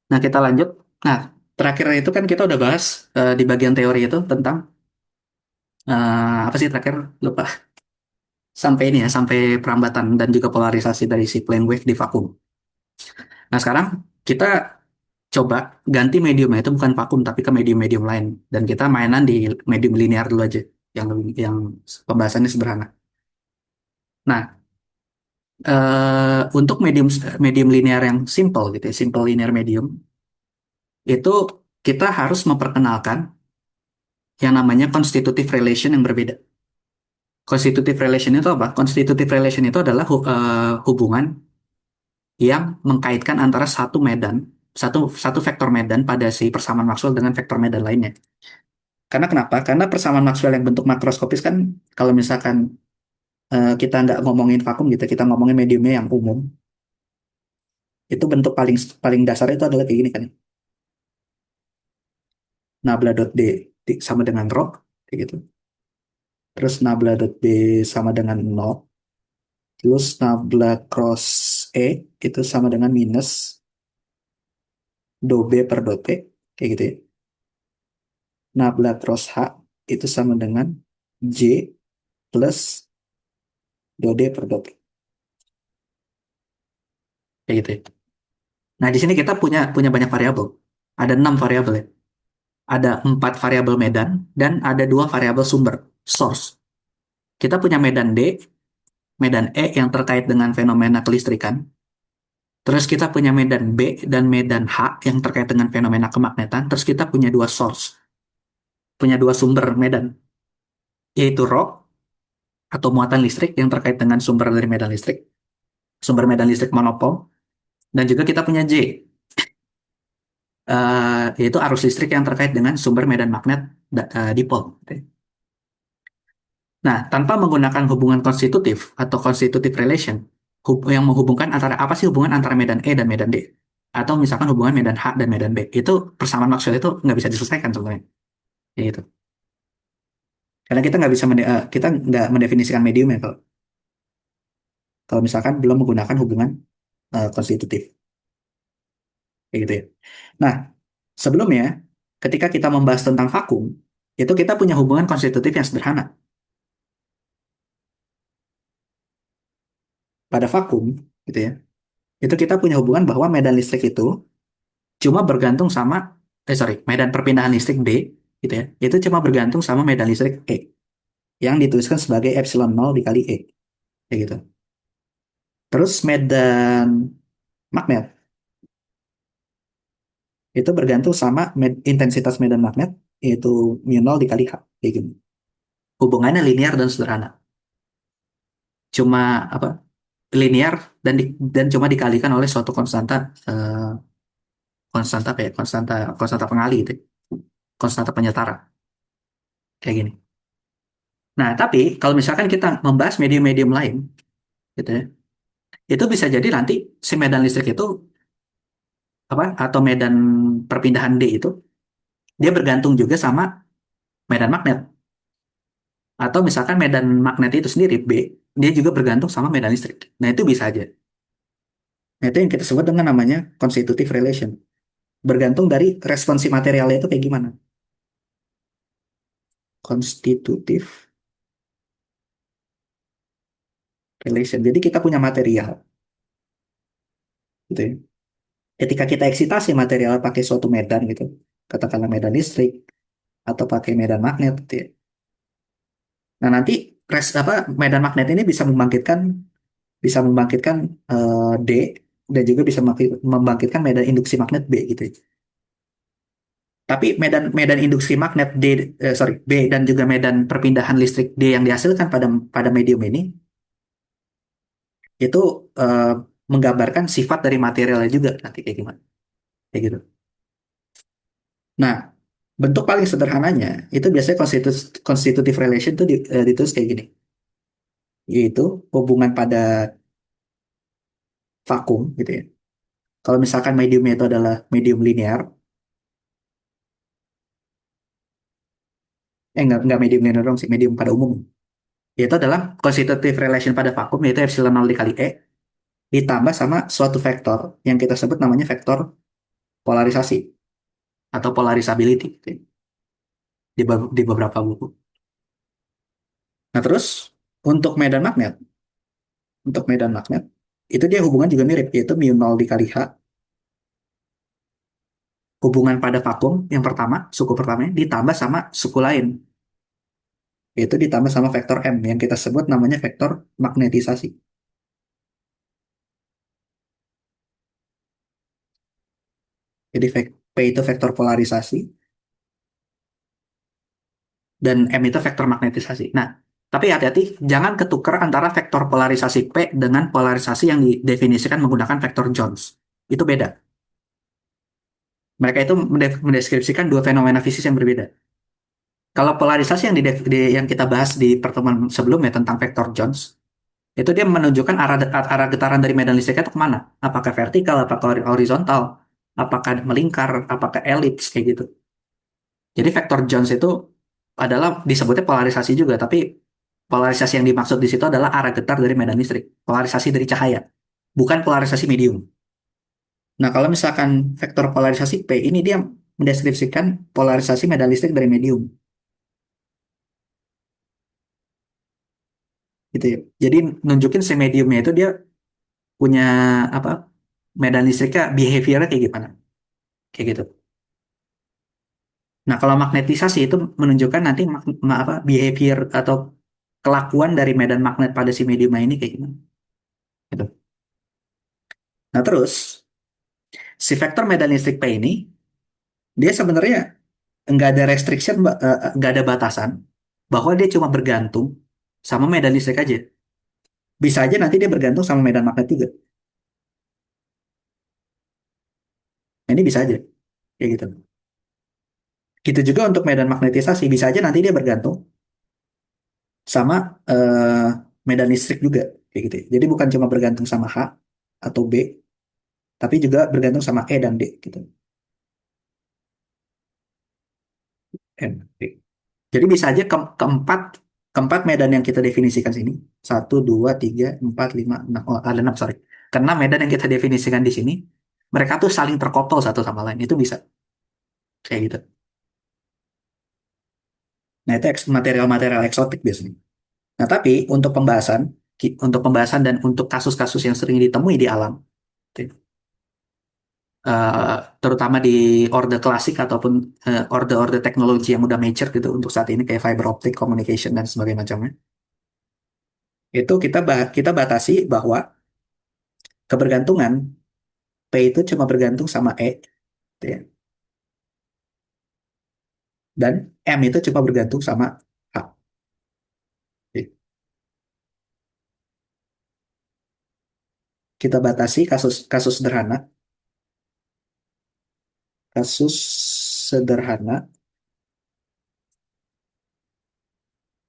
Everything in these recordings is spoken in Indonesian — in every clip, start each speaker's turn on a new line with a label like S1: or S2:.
S1: Nah, kita lanjut. Nah, terakhir itu kan kita udah bahas di bagian teori itu tentang apa sih terakhir? Lupa. Sampai ini ya, sampai perambatan dan juga polarisasi dari si plane wave di vakum. Nah, sekarang kita coba ganti mediumnya itu bukan vakum tapi ke medium-medium lain dan kita mainan di medium linear dulu aja yang pembahasannya sederhana. Nah, untuk medium medium linear yang simple gitu ya, simple linear medium itu kita harus memperkenalkan yang namanya constitutive relation yang berbeda. Constitutive relation itu apa? Constitutive relation itu adalah hubungan yang mengkaitkan antara satu medan, satu satu vektor medan pada si persamaan Maxwell dengan vektor medan lainnya. Karena kenapa? Karena persamaan Maxwell yang bentuk makroskopis kan kalau misalkan kita nggak ngomongin vakum gitu, kita ngomongin mediumnya yang umum, itu bentuk paling paling dasar itu adalah kayak gini kan. Nabla dot D sama dengan rho, kayak gitu. Terus nabla dot D sama dengan nol. Terus nabla cross E itu sama dengan minus do B per do P, kayak gitu ya. Nabla cross H itu sama dengan J plus do D per do P, kayak gitu ya. Nah, di sini kita punya punya banyak variabel. Ada 6 variabel ya. Ada 4 variabel medan dan ada 2 variabel sumber, source. Kita punya medan D, medan E yang terkait dengan fenomena kelistrikan. Terus kita punya medan B dan medan H yang terkait dengan fenomena kemagnetan. Terus kita punya 2 source, punya 2 sumber medan, yaitu rho atau muatan listrik yang terkait dengan sumber dari medan listrik, sumber medan listrik monopol. Dan juga kita punya J, yaitu arus listrik yang terkait dengan sumber medan magnet dipol. Nah, tanpa menggunakan hubungan konstitutif atau constitutive relation, yang menghubungkan antara apa sih hubungan antara medan E dan medan D, atau misalkan hubungan medan H dan medan B, itu persamaan Maxwell itu nggak bisa diselesaikan sebenarnya. Ya itu. Karena kita nggak bisa kita nggak mendefinisikan medium ya kalau misalkan belum menggunakan hubungan konstitutif, kayak gitu ya. Nah, sebelumnya ketika kita membahas tentang vakum, itu kita punya hubungan konstitutif yang sederhana. Pada vakum, gitu ya, itu kita punya hubungan bahwa medan listrik itu cuma bergantung sama medan perpindahan listrik B gitu ya, itu cuma bergantung sama medan listrik E yang dituliskan sebagai epsilon nol dikali E, kayak gitu. Terus medan magnet itu bergantung sama intensitas medan magnet, yaitu mu nol dikali H, kayak gitu. Hubungannya linear dan sederhana, cuma apa, linear dan cuma dikalikan oleh suatu konstanta, eh, konstanta apa ya, konstanta konstanta pengali gitu, konstanta penyetara, kayak gini. Nah, tapi kalau misalkan kita membahas medium-medium lain, gitu ya, itu bisa jadi nanti si medan listrik itu apa atau medan perpindahan D itu dia bergantung juga sama medan magnet, atau misalkan medan magnet itu sendiri B dia juga bergantung sama medan listrik. Nah, itu bisa aja. Nah, itu yang kita sebut dengan namanya constitutive relation. Bergantung dari responsi materialnya itu kayak gimana. Constitutive relation. Jadi kita punya material, gitu ya. Ketika kita eksitasi material pakai suatu medan gitu, katakanlah medan listrik atau pakai medan magnet gitu ya. Nah, nanti apa medan magnet ini bisa membangkitkan D dan juga bisa membangkitkan medan induksi magnet B gitu ya. Tapi medan medan induksi magnet B dan juga medan perpindahan listrik D yang dihasilkan pada pada medium ini itu eh, menggambarkan sifat dari materialnya juga nanti kayak gimana, kayak gitu. Nah, bentuk paling sederhananya itu biasanya constitutive relation itu ditulis kayak gini, yaitu hubungan pada vakum gitu ya. Kalau misalkan mediumnya itu adalah medium linear, nggak medium linear dong sih, medium pada umum. Yaitu adalah constitutive relation pada vakum, yaitu epsilon nol dikali E, ditambah sama suatu vektor yang kita sebut namanya vektor polarisasi atau polarisability gitu ya, di beberapa buku. Nah, terus untuk medan magnet, untuk medan magnet itu dia hubungan juga mirip, yaitu mu nol dikali H, hubungan pada vakum yang pertama, suku pertamanya ditambah sama suku lain, yaitu ditambah sama vektor M yang kita sebut namanya vektor magnetisasi. Jadi P itu vektor polarisasi dan M itu vektor magnetisasi. Nah, tapi hati-hati jangan ketukar antara vektor polarisasi P dengan polarisasi yang didefinisikan menggunakan vektor Jones. Itu beda. Mereka itu mendeskripsikan dua fenomena fisik yang berbeda. Kalau polarisasi yang kita bahas di pertemuan sebelumnya tentang vektor Jones, itu dia menunjukkan arah getaran dari medan listriknya itu kemana? Apakah vertikal, apakah horizontal, apakah melingkar, apakah elips, kayak gitu. Jadi vektor Jones itu adalah disebutnya polarisasi juga, tapi polarisasi yang dimaksud di situ adalah arah getar dari medan listrik, polarisasi dari cahaya, bukan polarisasi medium. Nah, kalau misalkan vektor polarisasi P ini dia mendeskripsikan polarisasi medan listrik dari medium, gitu ya. Jadi nunjukin si mediumnya itu dia punya apa medan listriknya behaviornya kayak gimana, kayak gitu. Nah, kalau magnetisasi itu menunjukkan nanti behavior atau kelakuan dari medan magnet pada si mediumnya ini kayak gimana. Gitu. Nah, terus si vektor medan listrik P ini dia sebenarnya nggak ada restriction, nggak ada batasan bahwa dia cuma bergantung sama medan listrik aja. Bisa aja nanti dia bergantung sama medan magnet juga. Nah, ini bisa aja kayak gitu. Gitu juga untuk medan magnetisasi bisa aja nanti dia bergantung sama medan listrik juga kayak gitu ya. Jadi bukan cuma bergantung sama H atau B, tapi juga bergantung sama E dan D gitu. N, D. Jadi bisa aja keempat keempat medan yang kita definisikan sini, satu, dua, tiga, empat, lima, enam, oh ada enam sorry. Karena medan yang kita definisikan di sini, mereka tuh saling terkoppel satu sama lain. Itu bisa kayak gitu. Nah itu material-material eksotik biasanya. Nah tapi untuk pembahasan dan untuk kasus-kasus yang sering ditemui di alam, gitu, terutama di orde klasik ataupun orde-orde teknologi yang udah mature gitu untuk saat ini kayak fiber optic communication dan sebagainya macamnya. Itu kita batasi bahwa kebergantungan P itu cuma bergantung sama E, gitu ya. Dan M itu cuma bergantung sama H. Gitu. Kita batasi kasus kasus sederhana, kasus sederhana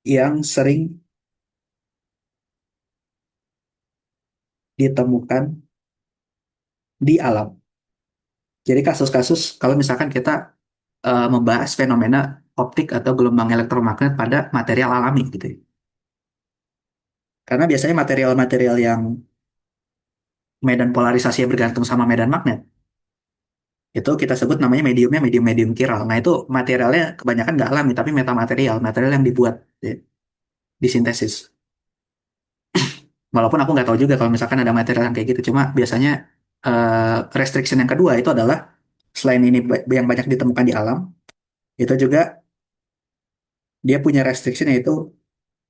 S1: yang sering ditemukan di alam. Jadi kasus-kasus kalau misalkan kita membahas fenomena optik atau gelombang elektromagnet pada material alami gitu ya. Karena biasanya material-material yang medan polarisasinya bergantung sama medan magnet, itu kita sebut namanya mediumnya medium-medium kiral. Nah itu materialnya kebanyakan nggak alami, tapi metamaterial, material yang dibuat ya, disintesis. Walaupun aku nggak tahu juga kalau misalkan ada material yang kayak gitu, cuma biasanya restriction yang kedua itu adalah selain ini yang banyak ditemukan di alam, itu juga dia punya restriction yaitu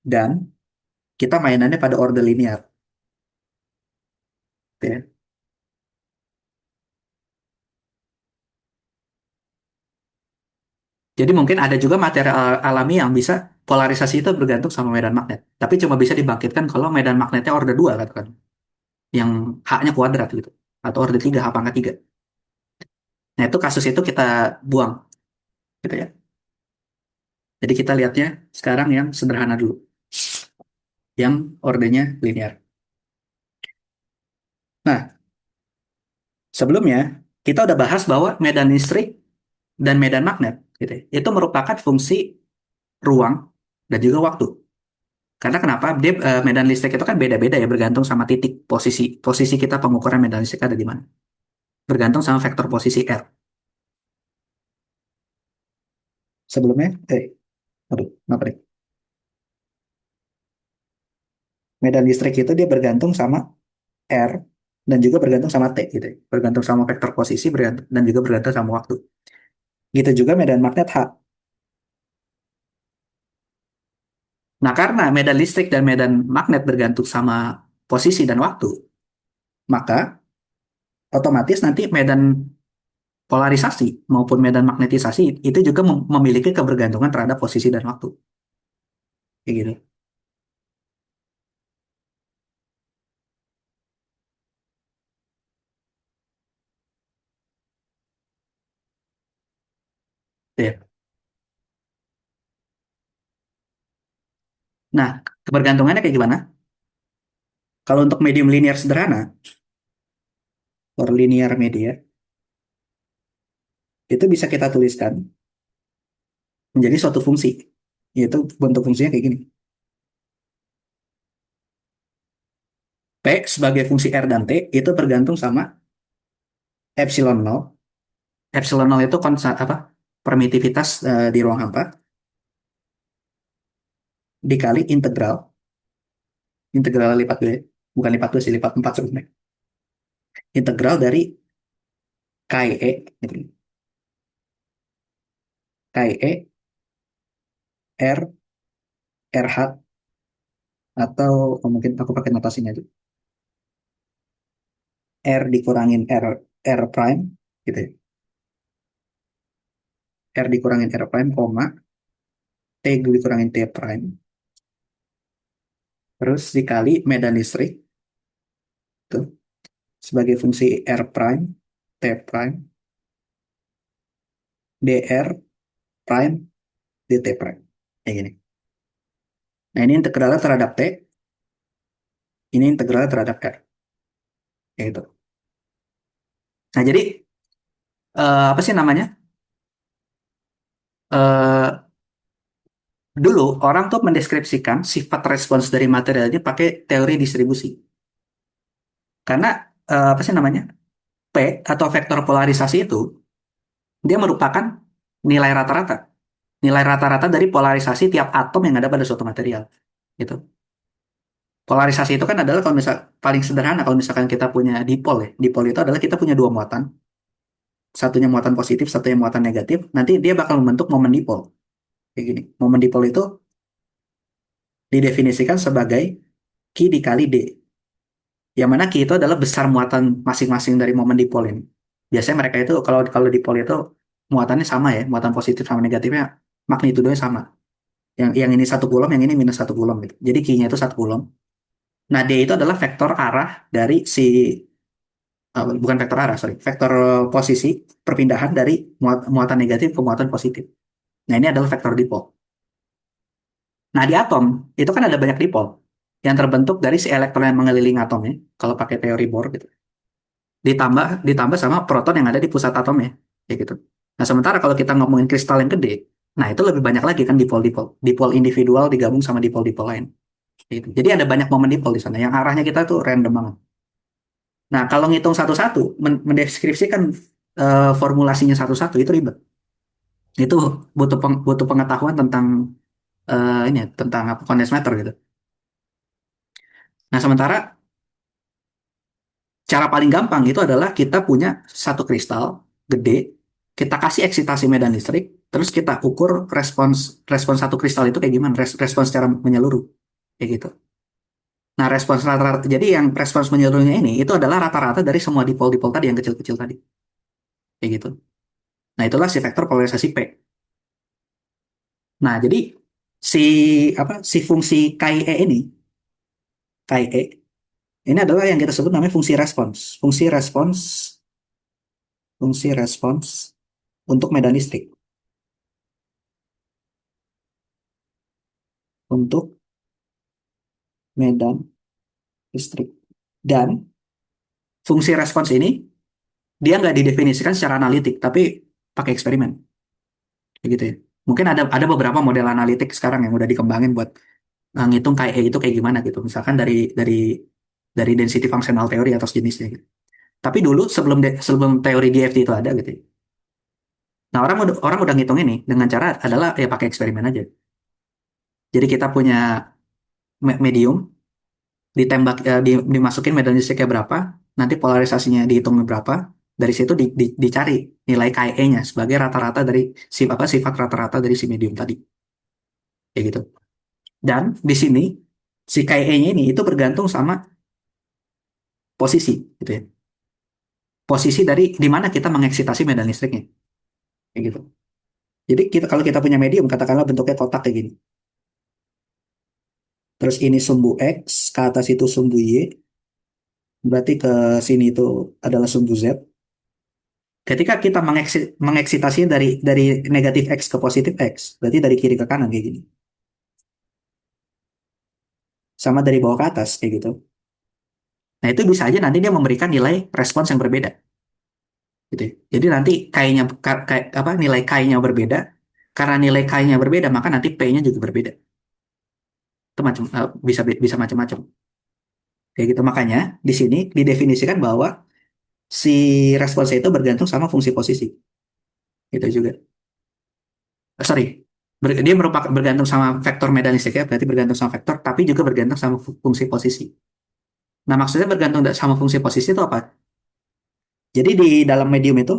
S1: dan kita mainannya pada order linear. Gitu ya. Jadi mungkin ada juga material alami yang bisa polarisasi itu bergantung sama medan magnet. Tapi cuma bisa dibangkitkan kalau medan magnetnya order 2 katakan. Yang H-nya kuadrat gitu. Atau order 3 H pangkat 3. Nah itu kasus itu kita buang gitu ya. Jadi kita lihatnya sekarang yang sederhana dulu. Yang ordernya linear. Nah sebelumnya kita udah bahas bahwa medan listrik dan medan magnet gitu ya, itu merupakan fungsi ruang dan juga waktu. Karena kenapa? Medan listrik itu kan beda-beda ya bergantung sama titik posisi posisi kita pengukuran medan listrik ada di mana. Bergantung sama vektor posisi R. Sebelumnya, aduh, kenapa nih? Medan listrik itu dia bergantung sama R dan juga bergantung sama T gitu ya. Bergantung sama vektor posisi dan juga bergantung sama waktu. Gitu juga medan magnet H. Nah, karena medan listrik dan medan magnet bergantung sama posisi dan waktu, maka otomatis nanti medan polarisasi maupun medan magnetisasi itu juga memiliki kebergantungan terhadap posisi dan waktu. Kayak gitu. Ya. Nah, kebergantungannya kayak gimana? Kalau untuk medium linear sederhana, or linear media, itu bisa kita tuliskan menjadi suatu fungsi. Yaitu bentuk fungsinya kayak gini. P sebagai fungsi R dan T itu bergantung sama epsilon nol. Epsilon nol itu apa? Permitivitas di ruang hampa dikali integral, integral lipat 2, bukan lipat 2 sih, lipat 4 sebenarnya. Integral dari KE, gitu. KE R RH, atau mungkin aku pakai notasinya aja. R dikurangin R prime gitu ya. R dikurangin R prime, koma T dikurangin T prime, terus dikali medan listrik tuh sebagai fungsi R prime T prime dr prime dt prime kayak gini. Nah, ini integralnya terhadap T, ini integralnya terhadap R, kayak gitu. Nah, jadi apa sih namanya? Eh, Dulu orang tuh mendeskripsikan sifat respons dari material ini pakai teori distribusi. Karena apa sih namanya? P atau vektor polarisasi itu dia merupakan nilai rata-rata. Nilai rata-rata dari polarisasi tiap atom yang ada pada suatu material. Gitu. Polarisasi itu kan adalah kalau misal paling sederhana kalau misalkan kita punya dipol ya. Dipol itu adalah kita punya dua muatan, satunya muatan positif, satunya muatan negatif. Nanti dia bakal membentuk momen dipol. Kayak gini. Momen dipol itu didefinisikan sebagai Q dikali D. Yang mana Q itu adalah besar muatan masing-masing dari momen dipol ini. Biasanya mereka itu kalau kalau dipol itu muatannya sama ya, muatan positif sama negatifnya magnitudonya sama. Yang ini 1 kulon, yang ini -1 kulon gitu. Jadi Q-nya itu 1 kulon. Nah, D itu adalah vektor arah dari si bukan vektor arah, sorry, vektor posisi perpindahan dari muatan negatif ke muatan positif. Nah, ini adalah vektor dipol. Nah, di atom itu kan ada banyak dipol yang terbentuk dari si elektron yang mengelilingi atomnya, kalau pakai teori Bohr gitu. Ditambah sama proton yang ada di pusat atomnya, kayak gitu. Nah, sementara kalau kita ngomongin kristal yang gede, nah itu lebih banyak lagi kan dipol-dipol, dipol individual digabung sama dipol-dipol lain. Gitu. Jadi ada banyak momen dipol di sana yang arahnya kita tuh random banget. Nah, kalau ngitung satu-satu, mendeskripsikan formulasinya satu-satu itu ribet. Itu butuh pengetahuan tentang ini ya, tentang apa condensed matter gitu. Nah, sementara cara paling gampang itu adalah kita punya satu kristal gede, kita kasih eksitasi medan listrik, terus kita ukur respons respons satu kristal itu kayak gimana, respons secara menyeluruh, kayak gitu. Nah, respons rata-rata, jadi yang respons menyeluruhnya ini itu adalah rata-rata dari semua dipol-dipol tadi yang kecil-kecil tadi, kayak gitu. Nah, itulah si vektor polarisasi P. Nah, jadi si si fungsi KIE ini, KIE ini adalah yang kita sebut namanya fungsi respons. Fungsi respons untuk medan listrik. Untuk medan listrik. Dan fungsi respons ini dia nggak didefinisikan secara analitik, tapi pakai eksperimen, kayak gitu ya. Mungkin ada beberapa model analitik sekarang yang udah dikembangin buat ngitung KIE itu kayak gimana gitu. Misalkan dari density functional theory atau sejenisnya gitu. Tapi dulu sebelum teori DFT itu ada gitu ya, Nah, orang udah ngitung ini dengan cara adalah ya pakai eksperimen aja. Jadi kita punya medium, ditembak dimasukin medan listriknya berapa, nanti polarisasinya dihitung berapa, dari situ dicari nilai KE-nya sebagai rata-rata dari sifat rata-rata dari si medium tadi, kayak gitu. Dan di sini si KE-nya ini itu bergantung sama posisi, gitu ya. Posisi dari di mana kita mengeksitasi medan listriknya, kayak gitu. Jadi kalau kita punya medium, katakanlah bentuknya kotak kayak gini. Terus ini sumbu X, ke atas itu sumbu Y, berarti ke sini itu adalah sumbu Z. Ketika kita mengeksitasinya dari negatif X ke positif X, berarti dari kiri ke kanan kayak gini. Sama dari bawah ke atas kayak gitu. Nah, itu bisa aja nanti dia memberikan nilai respons yang berbeda gitu ya. Jadi nanti K-nya apa nilai K-nya berbeda. Karena nilai K-nya berbeda, maka nanti P-nya juga berbeda. Itu bisa macam-macam. Kayak gitu. Makanya di sini didefinisikan bahwa si responsnya itu bergantung sama fungsi posisi. Itu juga. Sorry, dia merupakan bergantung sama vektor medanistik ya, berarti bergantung sama vektor, tapi juga bergantung sama fungsi posisi. Nah, maksudnya bergantung sama fungsi posisi itu apa? Jadi di dalam medium itu,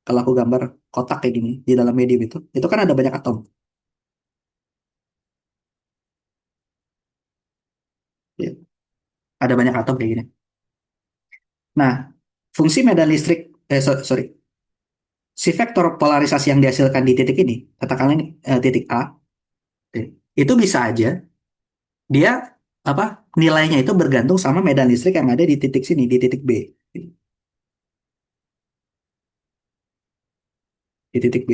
S1: kalau aku gambar kotak kayak gini, di dalam medium itu kan ada banyak atom. Ya. Ada banyak atom kayak gini. Nah, fungsi medan listrik, sorry, si vektor polarisasi yang dihasilkan di titik ini, katakanlah ini titik A, eh, itu bisa aja dia apa nilainya itu bergantung sama medan listrik yang ada di titik sini, di titik B, di titik B.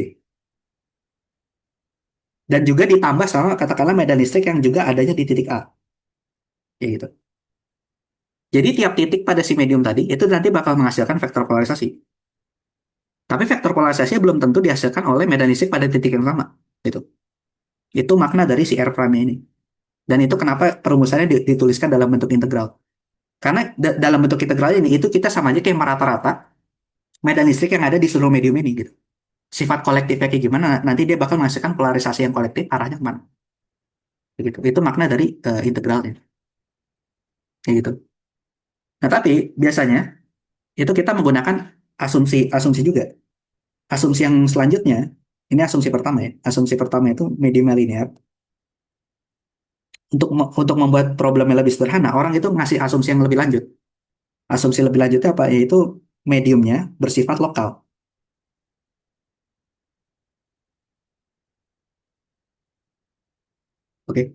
S1: Dan juga ditambah sama katakanlah medan listrik yang juga adanya di titik A, ya gitu. Jadi tiap titik pada si medium tadi itu nanti bakal menghasilkan vektor polarisasi. Tapi vektor polarisasinya belum tentu dihasilkan oleh medan listrik pada titik yang sama. Gitu. Itu makna dari si R prime ini. Dan itu kenapa perumusannya dituliskan dalam bentuk integral. Karena dalam bentuk integral ini itu kita sama aja kayak merata-rata medan listrik yang ada di seluruh medium ini gitu. Sifat kolektifnya kayak gimana nanti dia bakal menghasilkan polarisasi yang kolektif arahnya kemana. Begitu. Itu makna dari integralnya. Kayak gitu. Nah, tapi biasanya itu kita menggunakan asumsi juga. Asumsi yang selanjutnya, ini asumsi pertama ya. Asumsi pertama itu medium linear. Untuk membuat problemnya lebih sederhana, orang itu ngasih asumsi yang lebih lanjut. Asumsi lebih lanjutnya apa? Yaitu mediumnya bersifat lokal. Oke.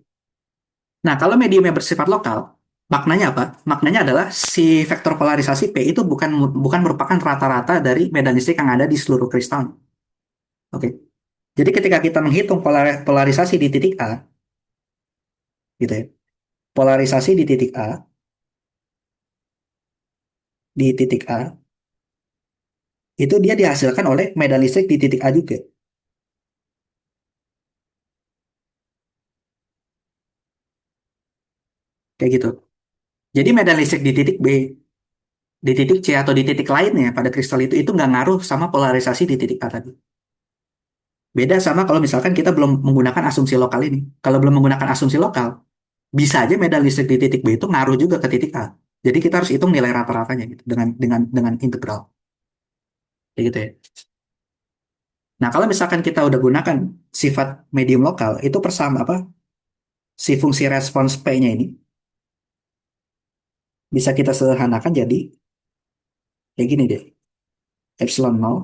S1: Nah, kalau mediumnya bersifat lokal, maknanya apa? Maknanya adalah si vektor polarisasi P itu bukan bukan merupakan rata-rata dari medan listrik yang ada di seluruh kristal. Oke. Jadi ketika kita menghitung polarisasi di titik A, gitu ya. Polarisasi di titik A, itu dia dihasilkan oleh medan listrik di titik A juga. Kayak gitu. Jadi medan listrik di titik B, di titik C atau di titik lainnya pada kristal itu nggak ngaruh sama polarisasi di titik A tadi. Beda sama kalau misalkan kita belum menggunakan asumsi lokal ini. Kalau belum menggunakan asumsi lokal, bisa aja medan listrik di titik B itu ngaruh juga ke titik A. Jadi kita harus hitung nilai rata-ratanya gitu dengan integral. Kayak gitu ya. Nah, kalau misalkan kita udah gunakan sifat medium lokal, itu persama apa? Si fungsi respons P-nya ini bisa kita sederhanakan jadi kayak gini deh. Epsilon nol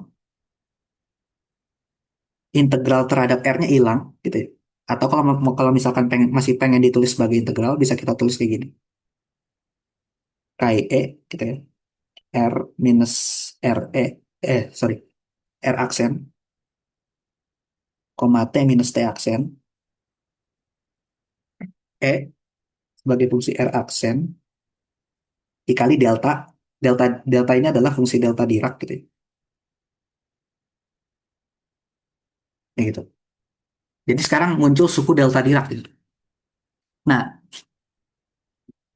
S1: integral terhadap R-nya hilang gitu ya. Atau kalau misalkan masih pengen ditulis sebagai integral bisa kita tulis kayak gini. KE gitu ya. R minus RE sorry R aksen koma T minus T aksen E sebagai fungsi R aksen dikali delta delta delta ini adalah fungsi delta Dirac gitu ya. Kayak gitu. Jadi sekarang muncul suku delta Dirac gitu. Nah,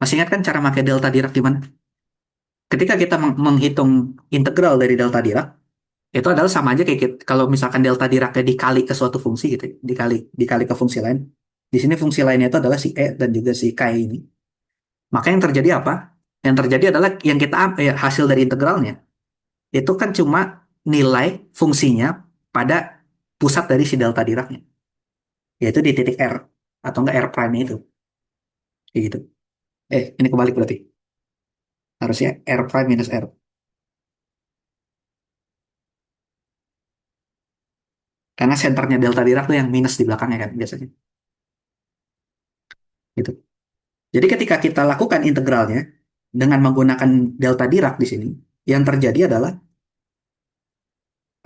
S1: masih ingat kan cara pakai delta Dirac gimana? Ketika kita menghitung integral dari delta Dirac, Itu adalah sama aja kayak kalau misalkan delta Diracnya dikali ke suatu fungsi gitu, ya, dikali ke fungsi lain. Di sini fungsi lainnya itu adalah si E dan juga si K ini. Maka yang terjadi apa? Yang terjadi adalah yang hasil dari integralnya itu kan cuma nilai fungsinya pada pusat dari si delta Diracnya, yaitu di titik R atau enggak R prime itu, kayak gitu. Ini kebalik berarti. Harusnya R prime minus R. Karena senternya delta Dirac tuh yang minus di belakangnya kan biasanya. Gitu. Jadi ketika kita lakukan integralnya dengan menggunakan delta Dirac di sini, yang terjadi adalah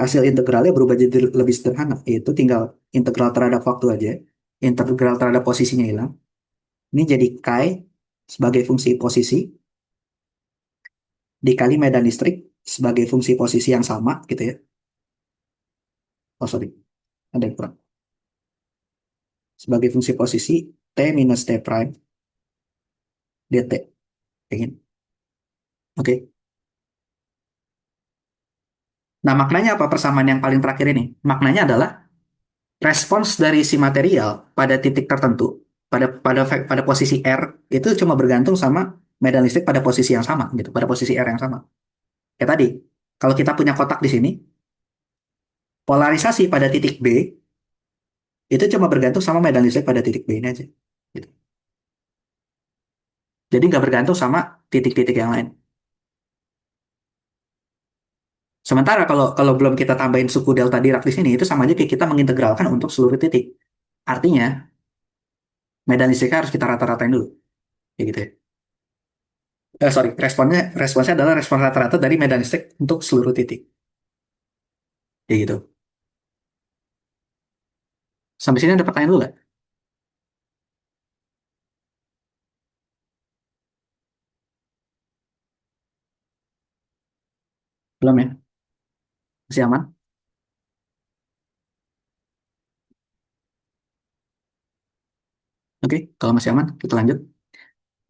S1: hasil integralnya berubah jadi lebih sederhana, yaitu tinggal integral terhadap waktu aja, integral terhadap posisinya hilang. Ini jadi chi sebagai fungsi posisi dikali medan listrik sebagai fungsi posisi yang sama gitu ya. Oh sorry, ada yang kurang. Sebagai fungsi posisi t minus t prime dt. Ingin. Oke. Nah, maknanya apa persamaan yang paling terakhir ini? Maknanya adalah respons dari si material pada titik tertentu, pada posisi R itu cuma bergantung sama medan listrik pada posisi yang sama gitu, pada posisi R yang sama. Kayak tadi, kalau kita punya kotak di sini, polarisasi pada titik B itu cuma bergantung sama medan listrik pada titik B ini aja. Gitu. Jadi nggak bergantung sama titik-titik yang lain. Sementara kalau kalau belum kita tambahin suku delta Dirac di sini, itu sama aja kayak kita mengintegralkan untuk seluruh titik. Artinya, medan listriknya harus kita rata-ratain dulu. Kayak gitu ya. Sorry, responsnya adalah respon rata-rata dari medan listrik untuk seluruh titik. Kayak gitu. Sampai sini ada pertanyaan dulu nggak? Belum ya? Masih aman? Oke, kalau masih aman, kita lanjut.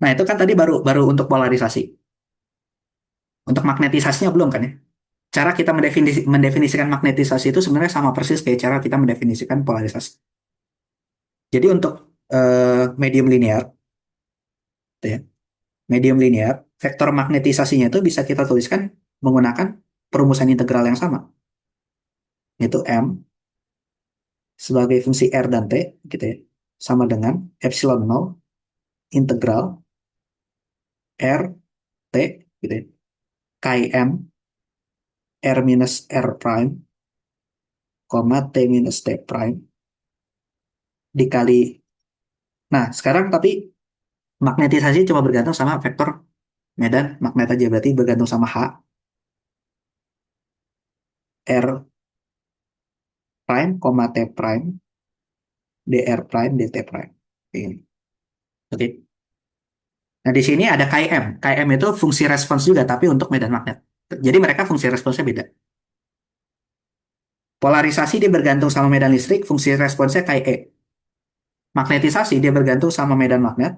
S1: Nah, itu kan tadi baru baru untuk polarisasi. Untuk magnetisasinya belum kan ya? Cara kita mendefinisikan magnetisasi itu sebenarnya sama persis kayak cara kita mendefinisikan polarisasi. Jadi untuk medium linear, gitu ya, medium linear, vektor magnetisasinya itu bisa kita tuliskan menggunakan perumusan integral yang sama, yaitu M sebagai fungsi R dan T, gitu ya, sama dengan epsilon nol integral R T, gitu ya, Chi M R minus R prime, koma T minus T prime, dikali. Nah, sekarang tapi magnetisasi cuma bergantung sama vektor medan magnet aja, berarti bergantung sama H, R prime, koma T prime, dr prime, dt prime. Ini. Oke. Nah, di sini ada KM. KM itu fungsi respons juga, tapi untuk medan magnet. Jadi mereka fungsi responsnya beda. Polarisasi dia bergantung sama medan listrik, fungsi responsnya KE. Magnetisasi dia bergantung sama medan magnet,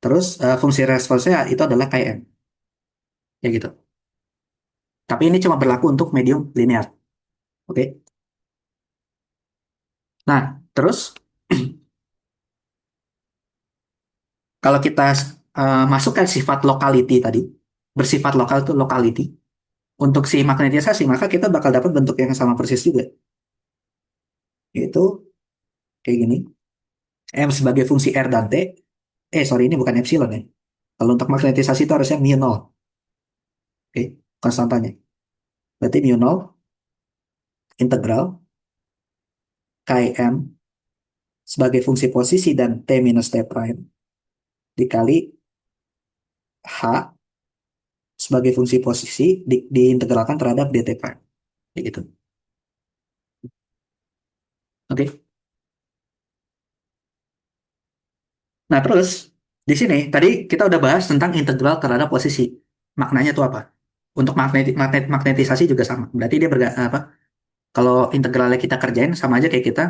S1: terus fungsi responsnya itu adalah KM. Ya gitu. Tapi ini cuma berlaku untuk medium linear. Oke. Nah, terus kalau kita masukkan sifat locality tadi, bersifat lokal itu locality, untuk si magnetisasi, maka kita bakal dapat bentuk yang sama persis juga. Yaitu kayak gini. M sebagai fungsi R dan T. Sorry, ini bukan epsilon ya. Kalau untuk magnetisasi itu harusnya mu nol. Oke, konstantanya. Berarti mu nol integral chi M sebagai fungsi posisi dan T minus T prime dikali H sebagai fungsi posisi diintegralkan terhadap dt prime. Kayak gitu. Oke. Nah, terus di sini tadi kita udah bahas tentang integral terhadap posisi. Maknanya itu apa? Untuk magnetisasi juga sama. Berarti dia apa? Kalau integralnya kita kerjain sama aja kayak kita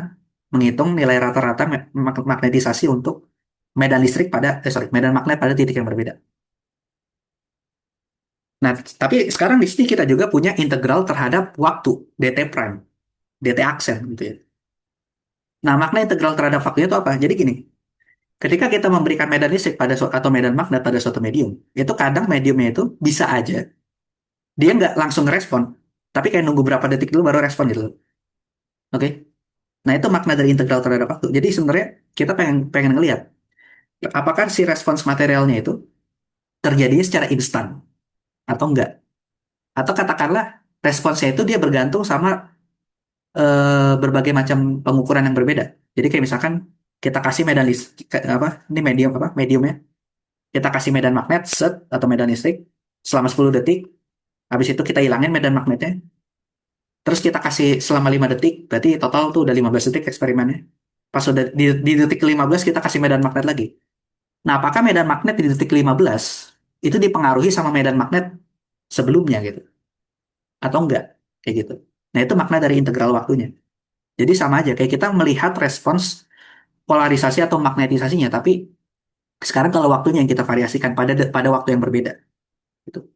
S1: menghitung nilai rata-rata magnetisasi untuk medan listrik pada sorry, medan magnet pada titik yang berbeda. Nah, tapi sekarang di sini kita juga punya integral terhadap waktu, dt prime, dt aksen gitu ya. Nah, makna integral terhadap waktunya itu apa? Jadi gini, ketika kita memberikan medan listrik atau medan magnet pada suatu medium, itu kadang mediumnya itu bisa aja dia nggak langsung respon, tapi kayak nunggu berapa detik dulu baru respon gitu loh. Oke? Nah, itu makna dari integral terhadap waktu. Jadi sebenarnya kita pengen pengen ngelihat apakah si respons materialnya itu terjadinya secara instan atau enggak. Atau katakanlah responsnya itu dia bergantung sama berbagai macam pengukuran yang berbeda. Jadi kayak misalkan kita kasih medan listrik apa ini medium apa mediumnya kita kasih medan magnet set atau medan listrik selama 10 detik, habis itu kita hilangin medan magnetnya, terus kita kasih selama 5 detik, berarti total tuh udah 15 detik eksperimennya. Pas udah di detik ke-15 kita kasih medan magnet lagi. Nah, apakah medan magnet di detik ke-15 itu dipengaruhi sama medan magnet sebelumnya gitu atau enggak kayak gitu. Nah, itu makna dari integral waktunya. Jadi sama aja kayak kita melihat respons polarisasi atau magnetisasinya, tapi sekarang kalau waktunya yang kita variasikan pada waktu yang berbeda gitu.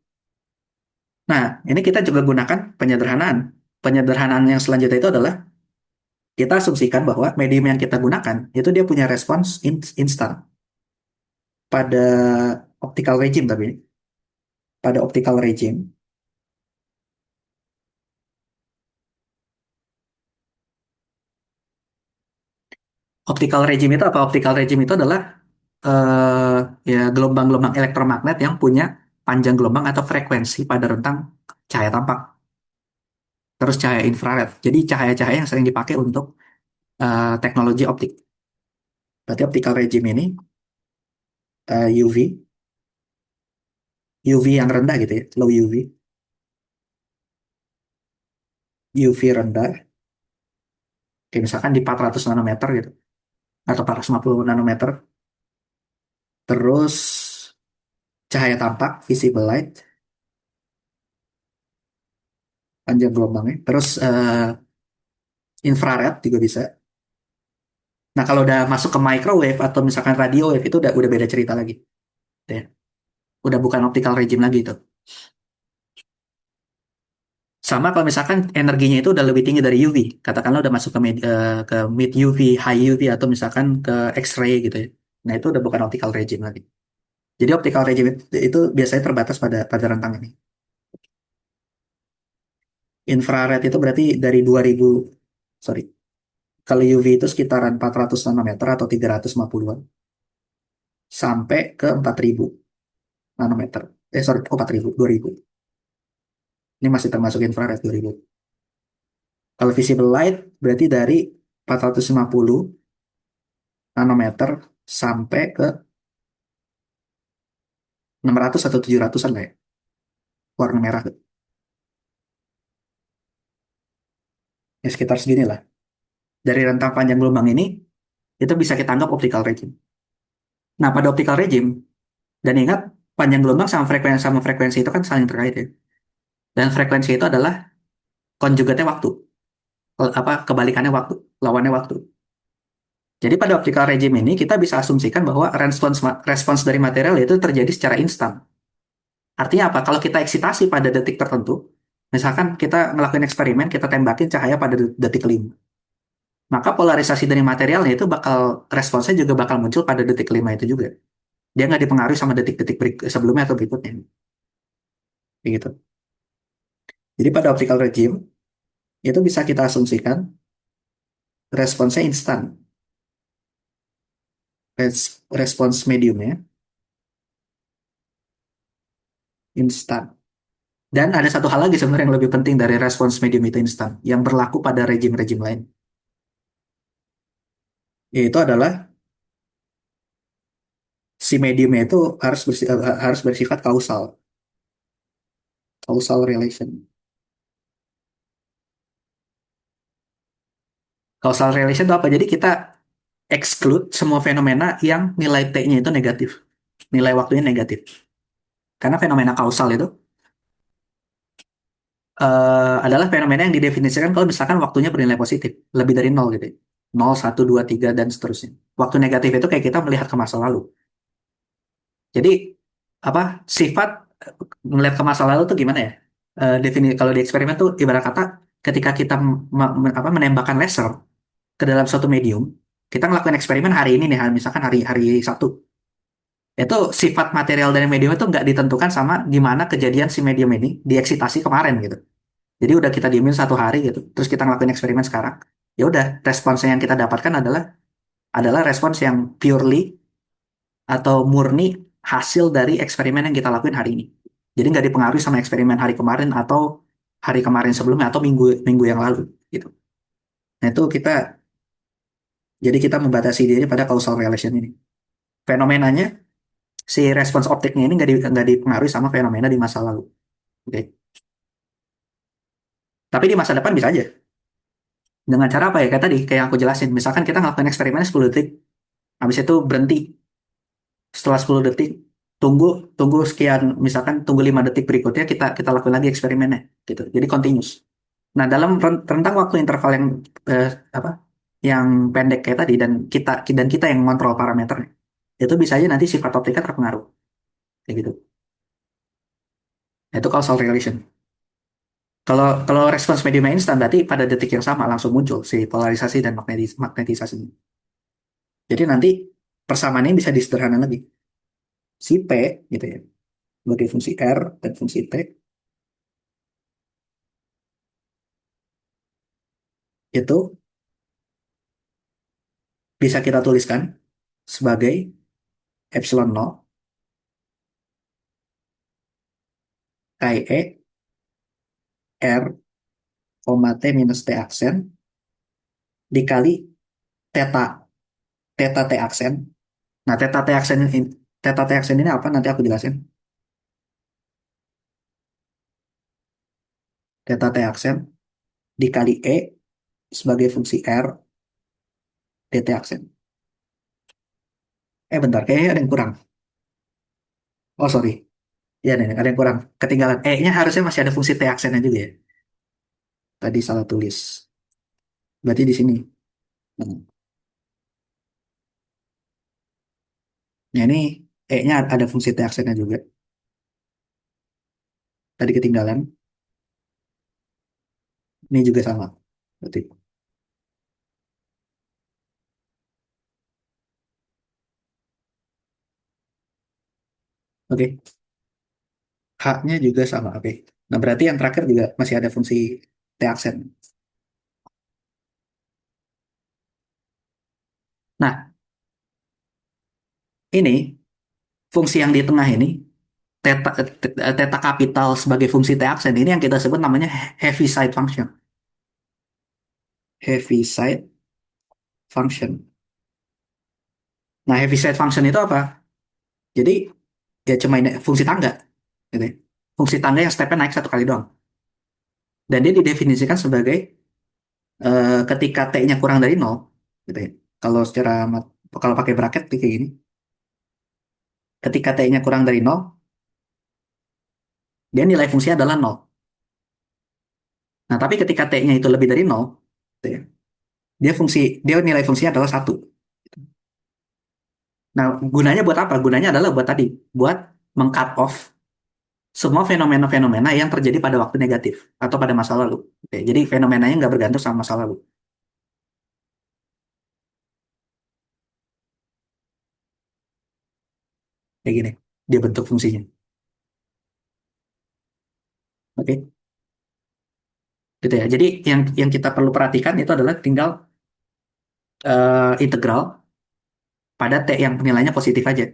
S1: Nah, ini kita juga gunakan penyederhanaan. Penyederhanaan yang selanjutnya itu adalah kita asumsikan bahwa medium yang kita gunakan itu dia punya respons instan pada optical regime tapi pada optical regime. Optical regime itu apa? Optical regime itu adalah eh, ya gelombang-gelombang elektromagnet yang punya panjang gelombang atau frekuensi pada rentang cahaya tampak, terus cahaya infrared. Jadi cahaya-cahaya yang sering dipakai untuk teknologi optik. Berarti optical regime ini UV, UV yang rendah gitu ya, low UV, UV rendah, kayak misalkan di 400 nanometer gitu, atau 450 nanometer. Terus cahaya tampak, visible light, panjang gelombangnya. Terus infrared juga bisa. Nah, kalau udah masuk ke microwave atau misalkan radio wave itu udah beda cerita lagi. Ya. Udah bukan optical regime lagi itu. Sama kalau misalkan energinya itu udah lebih tinggi dari UV, katakanlah udah masuk ke mid UV, high UV atau misalkan ke X-ray gitu ya. Nah, itu udah bukan optical regime lagi. Jadi optical regime itu biasanya terbatas pada rentang ini. Infrared itu berarti dari 2000, sorry, kalau UV itu sekitaran 400 nanometer atau 350-an sampai ke 4000 nanometer. Sorry, oh 4000, 2000. Ini masih termasuk infrared 2000. Kalau visible light berarti dari 450 nanometer sampai ke 600 atau 700-an lah ya, warna merah tuh. Ya sekitar segini lah. Dari rentang panjang gelombang ini, itu bisa kita anggap optical regime. Nah, pada optical regime, dan ingat panjang gelombang sama frekuensi itu kan saling terkait ya. Dan frekuensi itu adalah konjugatnya waktu. Apa kebalikannya waktu, lawannya waktu. Jadi pada optical regime ini kita bisa asumsikan bahwa respons dari material itu terjadi secara instan. Artinya apa? Kalau kita eksitasi pada detik tertentu, misalkan kita ngelakuin eksperimen, kita tembakin cahaya pada detik kelima, maka polarisasi dari materialnya itu responsnya juga bakal muncul pada detik kelima itu juga. Dia nggak dipengaruhi sama detik-detik sebelumnya atau berikutnya. Begitu. Jadi pada optical regime, itu bisa kita asumsikan responsnya instan. Respons mediumnya instan. Dan ada satu hal lagi sebenarnya yang lebih penting dari respons medium itu instan, yang berlaku pada regime-regime lain, yaitu adalah si mediumnya itu harus bersifat kausal, causal relation. Causal relation itu apa? Jadi kita exclude semua fenomena yang nilai T-nya itu negatif, nilai waktunya negatif. Karena fenomena kausal itu adalah fenomena yang didefinisikan kalau misalkan waktunya bernilai positif, lebih dari nol gitu, ya. 0, 1, 2, 3, dan seterusnya. Waktu negatif itu kayak kita melihat ke masa lalu. Jadi apa sifat ngeliat ke masa lalu tuh gimana ya? Kalau di eksperimen tuh ibarat kata ketika kita menembakkan laser ke dalam suatu medium, kita ngelakuin eksperimen hari ini nih, misalkan hari hari Sabtu. Itu sifat material dari medium itu nggak ditentukan sama gimana kejadian si medium ini dieksitasi kemarin gitu. Jadi udah kita diemin satu hari gitu, terus kita ngelakuin eksperimen sekarang. Ya udah, respons yang kita dapatkan adalah respons yang purely atau murni hasil dari eksperimen yang kita lakuin hari ini. Jadi nggak dipengaruhi sama eksperimen hari kemarin atau hari kemarin sebelumnya atau minggu minggu yang lalu gitu. Nah itu jadi kita membatasi diri pada causal relation ini. Fenomenanya si respons optiknya ini nggak dipengaruhi sama fenomena di masa lalu. Oke. Tapi di masa depan bisa aja. Dengan cara apa ya? Kayak tadi, kayak aku jelasin. Misalkan kita ngelakuin eksperimen 10 detik, habis itu berhenti. Setelah 10 detik, tunggu tunggu sekian, misalkan tunggu 5 detik berikutnya kita lakukan lagi eksperimennya gitu. Jadi continuous. Nah, dalam rentang waktu interval yang eh, apa? Yang pendek kayak tadi dan kita yang mengontrol parameternya. Itu bisa aja nanti sifat optika terpengaruh kayak gitu. Nah, itu causal relation. Kalau kalau respons medium instan berarti pada detik yang sama langsung muncul si polarisasi dan magnetisasi. Jadi nanti persamaan ini bisa disederhanakan lagi. Si P gitu ya, sebagai fungsi R dan fungsi T itu bisa kita tuliskan sebagai epsilon 0 Chi E R, T minus T aksen dikali theta theta T aksen. Nah, theta T aksen ini apa? Nanti aku jelasin. Theta T aksen dikali E sebagai fungsi R dt aksen. Bentar, kayaknya ada yang kurang. Oh, sorry. Ya, nih, ada yang kurang. Ketinggalan. E-nya harusnya masih ada fungsi T aksennya juga ya. Tadi salah tulis. Berarti di sini. Hmm. Nah, ini E-nya ada fungsi T aksennya juga. Tadi ketinggalan. Ini juga sama. Berarti. Oke. H-nya juga sama. Oke. Nah, berarti yang terakhir juga masih ada fungsi T aksen. Nah, ini fungsi yang di tengah ini, theta kapital sebagai fungsi T aksen ini yang kita sebut namanya Heaviside function. Heaviside function. Nah, Heaviside function itu apa? Jadi, ya cuma ini fungsi tangga. Gitu ya. Fungsi tangga yang stepnya naik satu kali doang. Dan dia didefinisikan sebagai ketika T-nya kurang dari nol, gitu ya. Kalau kalau pakai bracket kayak gini, ketika T-nya kurang dari nol, dia nilai fungsinya adalah nol. Nah, tapi ketika T-nya itu lebih dari nol, gitu ya, dia nilai fungsinya adalah satu. Nah, gunanya buat apa? Gunanya adalah buat tadi, buat meng-cut off semua fenomena-fenomena yang terjadi pada waktu negatif atau pada masa lalu. Oke, jadi fenomenanya nggak bergantung sama masa lalu. Kayak gini, dia bentuk fungsinya. Oke, gitu ya. Jadi yang kita perlu perhatikan itu adalah tinggal integral pada T yang nilainya positif aja.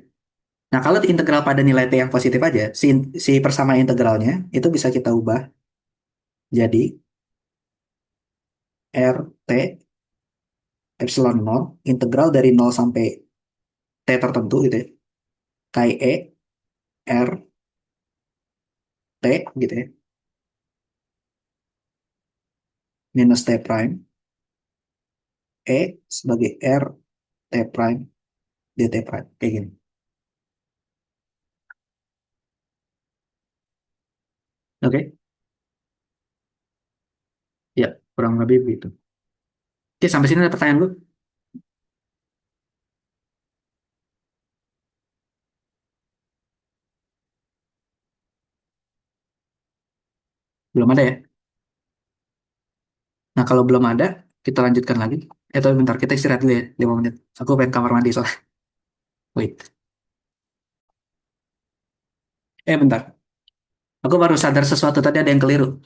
S1: Nah, kalau integral pada nilai T yang positif aja, si persamaan integralnya itu bisa kita ubah jadi RT epsilon nol integral dari nol sampai T tertentu gitu ya. Chi E R T gitu ya. Minus T prime E sebagai R T prime dt prime. Kayak gini. Oke? Ya, kurang lebih begitu. Oke, sampai sini ada pertanyaan lu? Belum ada ya? Nah, kalau belum ada, kita lanjutkan lagi. Tapi bentar, kita istirahat dulu ya, 5 menit. Aku pengen kamar mandi soalnya. Wait. Bentar. Aku baru sadar sesuatu tadi ada yang keliru.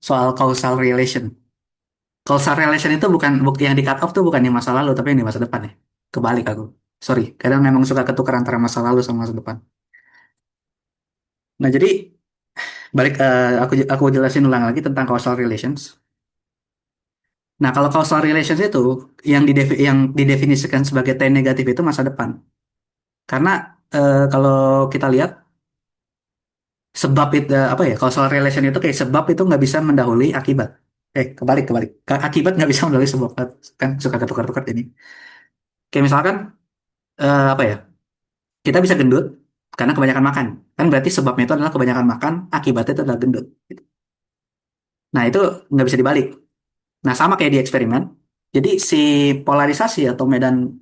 S1: Soal causal relation. Causal relation itu bukan bukti yang di cut off tuh bukan di masa lalu, tapi yang di masa depan ya. Kebalik aku. Sorry, kadang memang suka ketukar antara masa lalu sama masa depan. Nah, jadi balik aku jelasin ulang lagi tentang causal relations. Nah, kalau causal relations itu yang didefinisikan sebagai T negatif itu masa depan. Karena kalau kita lihat sebab itu apa ya, causal relation itu kayak sebab itu nggak bisa mendahului akibat. Kebalik. Akibat nggak bisa mendahului sebab, kan suka ketukar-tukar ini. Kayak misalkan apa ya, kita bisa gendut karena kebanyakan makan. Kan berarti sebabnya itu adalah kebanyakan makan, akibatnya itu adalah gendut. Nah, itu nggak bisa dibalik. Nah, sama kayak di eksperimen. Jadi si polarisasi atau medan,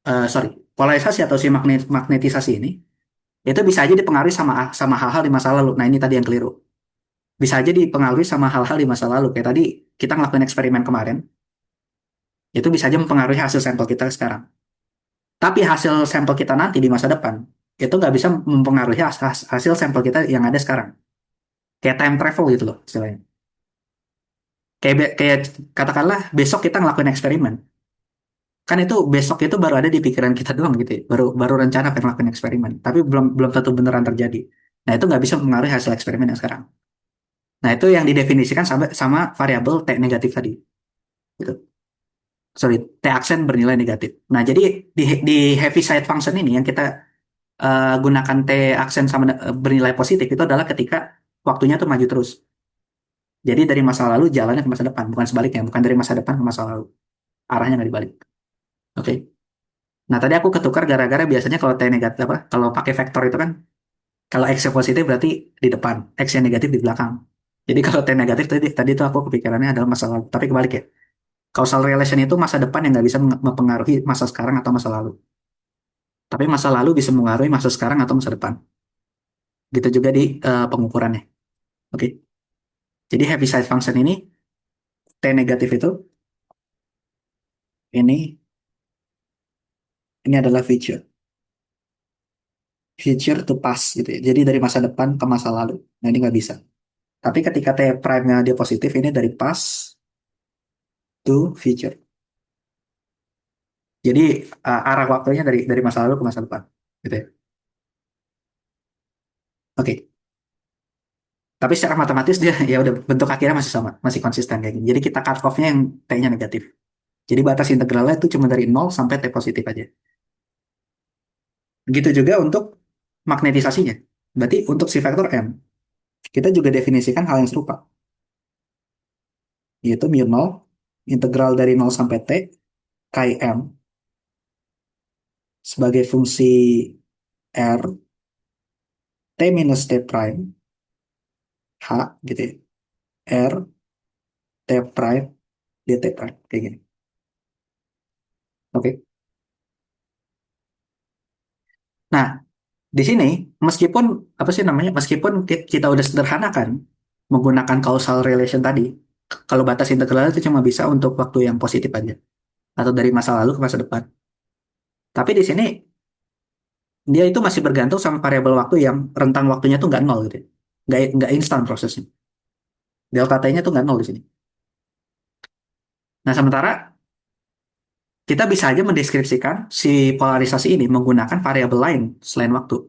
S1: sorry, polarisasi atau si magnetisasi ini, itu bisa aja dipengaruhi sama sama hal-hal di masa lalu. Nah, ini tadi yang keliru. Bisa aja dipengaruhi sama hal-hal di masa lalu. Kayak tadi kita ngelakuin eksperimen kemarin, itu bisa aja mempengaruhi hasil sampel kita sekarang. Tapi hasil sampel kita nanti di masa depan, itu nggak bisa mempengaruhi hasil sampel kita yang ada sekarang. Kayak time travel gitu loh istilahnya. Kayak katakanlah besok kita ngelakuin eksperimen. Kan itu besok itu baru ada di pikiran kita doang gitu ya. Baru baru rencana pengen ngelakuin eksperimen. Tapi belum belum tentu beneran terjadi. Nah, itu nggak bisa mempengaruhi hasil eksperimen yang sekarang. Nah, itu yang didefinisikan sama variabel T negatif tadi. Gitu. Sorry, T aksen bernilai negatif. Nah, jadi di Heaviside function ini yang kita gunakan T aksen sama bernilai positif itu adalah ketika waktunya tuh maju terus. Jadi dari masa lalu jalannya ke masa depan, bukan sebaliknya, bukan dari masa depan ke masa lalu. Arahnya nggak dibalik. Oke. Nah, tadi aku ketukar gara-gara biasanya kalau T negatif apa? Kalau pakai vektor itu kan kalau X yang positif berarti di depan, X yang negatif di belakang. Jadi kalau T negatif tadi tadi itu aku kepikirannya adalah masa lalu, tapi kebalik ya. Causal relation itu masa depan yang nggak bisa mempengaruhi masa sekarang atau masa lalu. Tapi masa lalu bisa mempengaruhi masa sekarang atau masa depan. Gitu juga di pengukurannya. Oke. Jadi Heaviside function ini T negatif itu ini adalah future to past gitu ya. Jadi dari masa depan ke masa lalu. Nah, ini nggak bisa. Tapi ketika T prime-nya dia positif, ini dari past to future. Jadi arah waktunya dari masa lalu ke masa depan, gitu ya. Oke. Tapi secara matematis dia ya udah bentuk akhirnya masih sama, masih konsisten kayak gini. Jadi kita cut off-nya yang T-nya negatif. Jadi batas integralnya itu cuma dari 0 sampai T positif aja. Begitu juga untuk magnetisasinya. Berarti untuk si vektor M, kita juga definisikan hal yang serupa, yaitu mu nol integral dari 0 sampai T, chi M, sebagai fungsi R, T minus T prime, H, gitu ya. R, T prime, dt prime. Kayak gini. Oke. Nah, di sini, meskipun apa sih namanya, meskipun kita udah sederhanakan menggunakan causal relation tadi, kalau batas integral itu cuma bisa untuk waktu yang positif aja, atau dari masa lalu ke masa depan. Tapi di sini dia itu masih bergantung sama variabel waktu yang rentang waktunya tuh nggak nol gitu, ya. Nggak instan prosesnya. Delta t-nya tuh nggak nol di sini. Nah, sementara kita bisa aja mendeskripsikan si polarisasi ini menggunakan variabel lain selain waktu,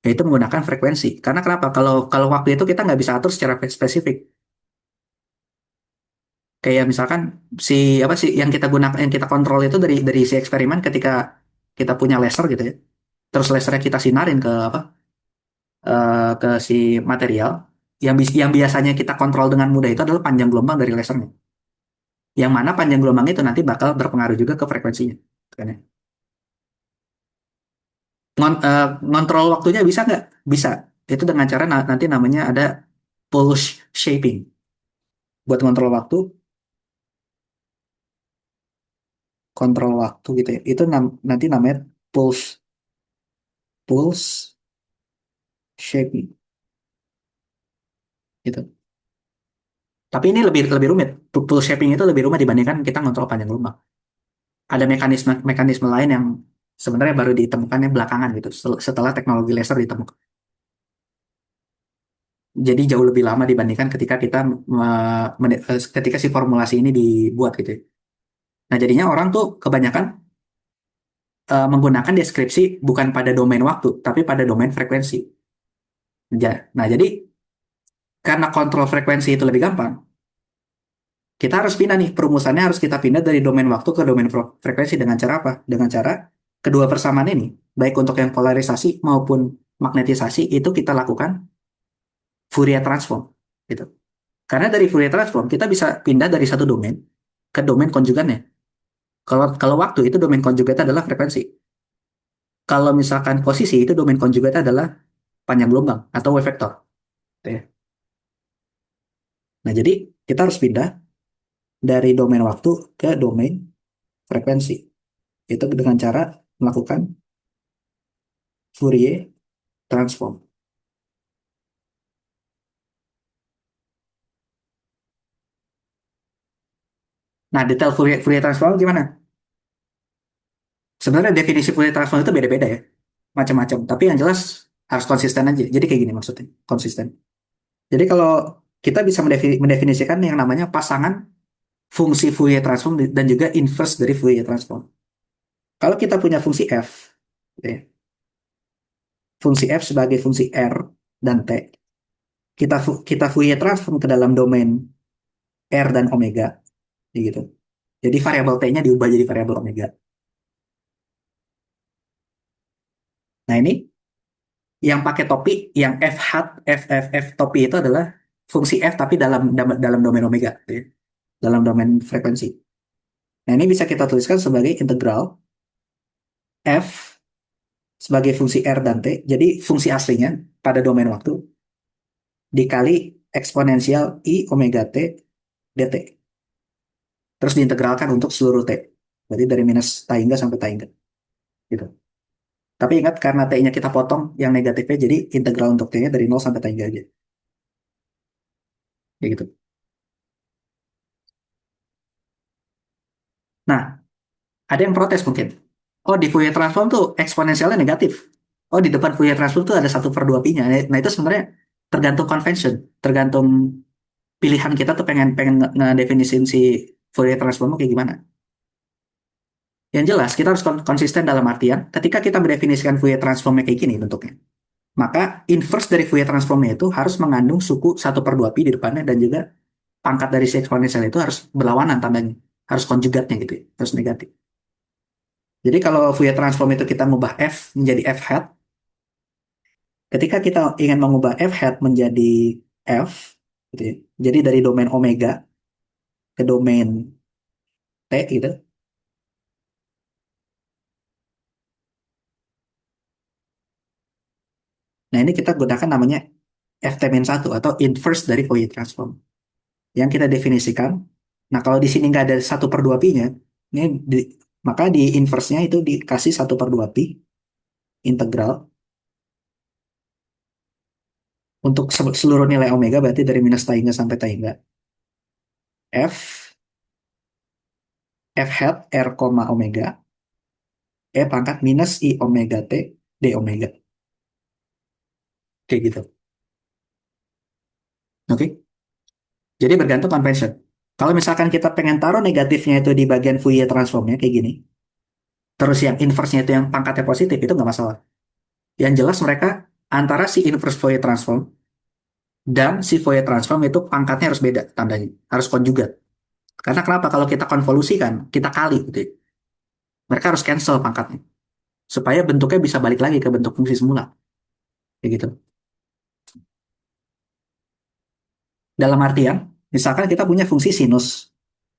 S1: yaitu menggunakan frekuensi. Karena kenapa? Kalau kalau waktu itu kita nggak bisa atur secara spesifik. Kayak misalkan si apa sih yang kita gunakan yang kita kontrol itu dari si eksperimen ketika kita punya laser gitu ya. Terus lasernya kita sinarin ke apa ke si material yang biasanya kita kontrol dengan mudah itu adalah panjang gelombang dari lasernya. Yang mana panjang gelombang itu nanti bakal berpengaruh juga ke frekuensinya. Kan ya. Ngontrol waktunya bisa nggak? Bisa. Itu dengan cara nanti namanya ada pulse shaping. Buat ngontrol waktu, kontrol waktu gitu ya. Itu nanti namanya pulse shaping. gitu. Tapi ini lebih lebih rumit. Pool shaping itu lebih rumit dibandingkan kita ngontrol panjang gelombang. Ada mekanisme mekanisme lain yang sebenarnya baru ditemukannya belakangan gitu, setelah teknologi laser ditemukan. Jadi jauh lebih lama dibandingkan ketika kita ketika si formulasi ini dibuat gitu, ya. Nah, jadinya orang tuh kebanyakan menggunakan deskripsi bukan pada domain waktu, tapi pada domain frekuensi. Nah, jadi karena kontrol frekuensi itu lebih gampang, kita harus pindah nih, perumusannya harus kita pindah dari domain waktu ke domain frekuensi dengan cara apa? Dengan cara kedua persamaan ini, baik untuk yang polarisasi maupun magnetisasi, itu kita lakukan Fourier transform. Gitu. Karena dari Fourier transform, kita bisa pindah dari satu domain ke domain konjugannya. Kalau kalau waktu itu domain konjugatnya adalah frekuensi. Kalau misalkan posisi itu domain konjugatnya adalah panjang gelombang atau wave vector. Gitu ya. Nah, jadi kita harus pindah dari domain waktu ke domain frekuensi. Itu dengan cara melakukan Fourier transform. Nah, detail Fourier transform gimana? Sebenarnya definisi Fourier transform itu beda-beda ya, macam-macam. Tapi yang jelas harus konsisten aja. Jadi kayak gini maksudnya, konsisten. Jadi kalau kita bisa mendefinisikan yang namanya pasangan fungsi Fourier transform dan juga inverse dari Fourier transform. Kalau kita punya fungsi f, gitu ya, fungsi f sebagai fungsi r dan t, kita Fourier transform ke dalam domain r dan omega, gitu. Jadi variabel t-nya diubah jadi variabel omega. Nah, ini yang pakai topi, yang f hat, f topi itu adalah fungsi f tapi dalam dalam domain omega, gitu ya, dalam domain frekuensi. Nah, ini bisa kita tuliskan sebagai integral f sebagai fungsi r dan t. Jadi fungsi aslinya pada domain waktu dikali eksponensial i omega t dt. Terus diintegralkan untuk seluruh t. Berarti dari minus tahingga sampai tahingga. Gitu. Tapi ingat karena t-nya kita potong yang negatifnya, jadi integral untuk t-nya dari nol sampai tahingga aja. Kayak gitu. Nah, ada yang protes mungkin. Oh, di Fourier transform tuh eksponensialnya negatif. Oh, di depan Fourier transform tuh ada satu per 2 pi-nya. Nah, itu sebenarnya tergantung convention. Tergantung pilihan kita tuh pengen pengen ngedefinisin si Fourier transform kayak gimana. Yang jelas, kita harus konsisten dalam artian ketika kita mendefinisikan Fourier transformnya kayak gini bentuknya. Maka inverse dari Fourier transformnya itu harus mengandung suku satu per 2 pi di depannya dan juga pangkat dari si eksponensial itu harus berlawanan tandanya. Harus konjugatnya gitu ya, harus negatif. Jadi kalau Fourier transform itu kita ngubah f menjadi f hat, ketika kita ingin mengubah f hat menjadi f, gitu ya, jadi dari domain omega ke domain t gitu. Nah, ini kita gunakan namanya ft-1 atau inverse dari Fourier transform yang kita definisikan. Nah, kalau di sini nggak ada satu per 2 pi-nya, ini maka di inverse-nya itu dikasih satu per 2 pi integral untuk seluruh nilai omega, berarti dari minus tahingga sampai tahingga. F, f hat r, omega, e pangkat minus i omega t d omega. Kayak gitu. Oke? Jadi bergantung convention. Kalau misalkan kita pengen taruh negatifnya itu di bagian Fourier transformnya kayak gini, terus yang inverse-nya itu yang pangkatnya positif, itu nggak masalah. Yang jelas mereka antara si inverse Fourier transform dan si Fourier transform itu pangkatnya harus beda tandanya, harus konjugat. Karena kenapa? Kalau kita konvolusikan, kita kali gitu ya. Mereka harus cancel pangkatnya supaya bentuknya bisa balik lagi ke bentuk fungsi semula. Kayak gitu. Dalam artian, misalkan kita punya fungsi sinus,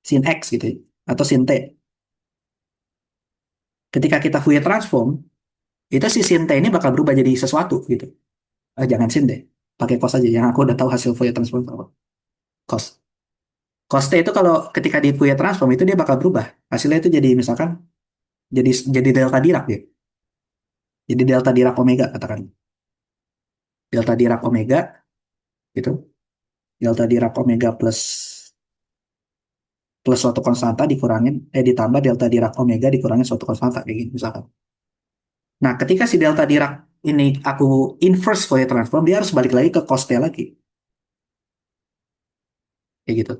S1: sin x gitu ya, atau sin t. Ketika kita Fourier transform, itu si sin t ini bakal berubah jadi sesuatu gitu. Jangan sin deh, pakai cos aja. Yang aku udah tahu hasil Fourier transform apa. Cos. Cos t itu kalau ketika di Fourier transform itu dia bakal berubah. Hasilnya itu jadi misalkan jadi jadi delta Dirac ya. Jadi delta Dirac omega katakan. Delta Dirac omega gitu. delta Dirac omega plus plus suatu konstanta dikurangin ditambah delta Dirac omega dikurangin suatu konstanta kayak gitu misalkan. Nah, ketika si delta Dirac ini aku inverse Fourier transform, dia harus balik lagi ke cos-t lagi kayak gitu.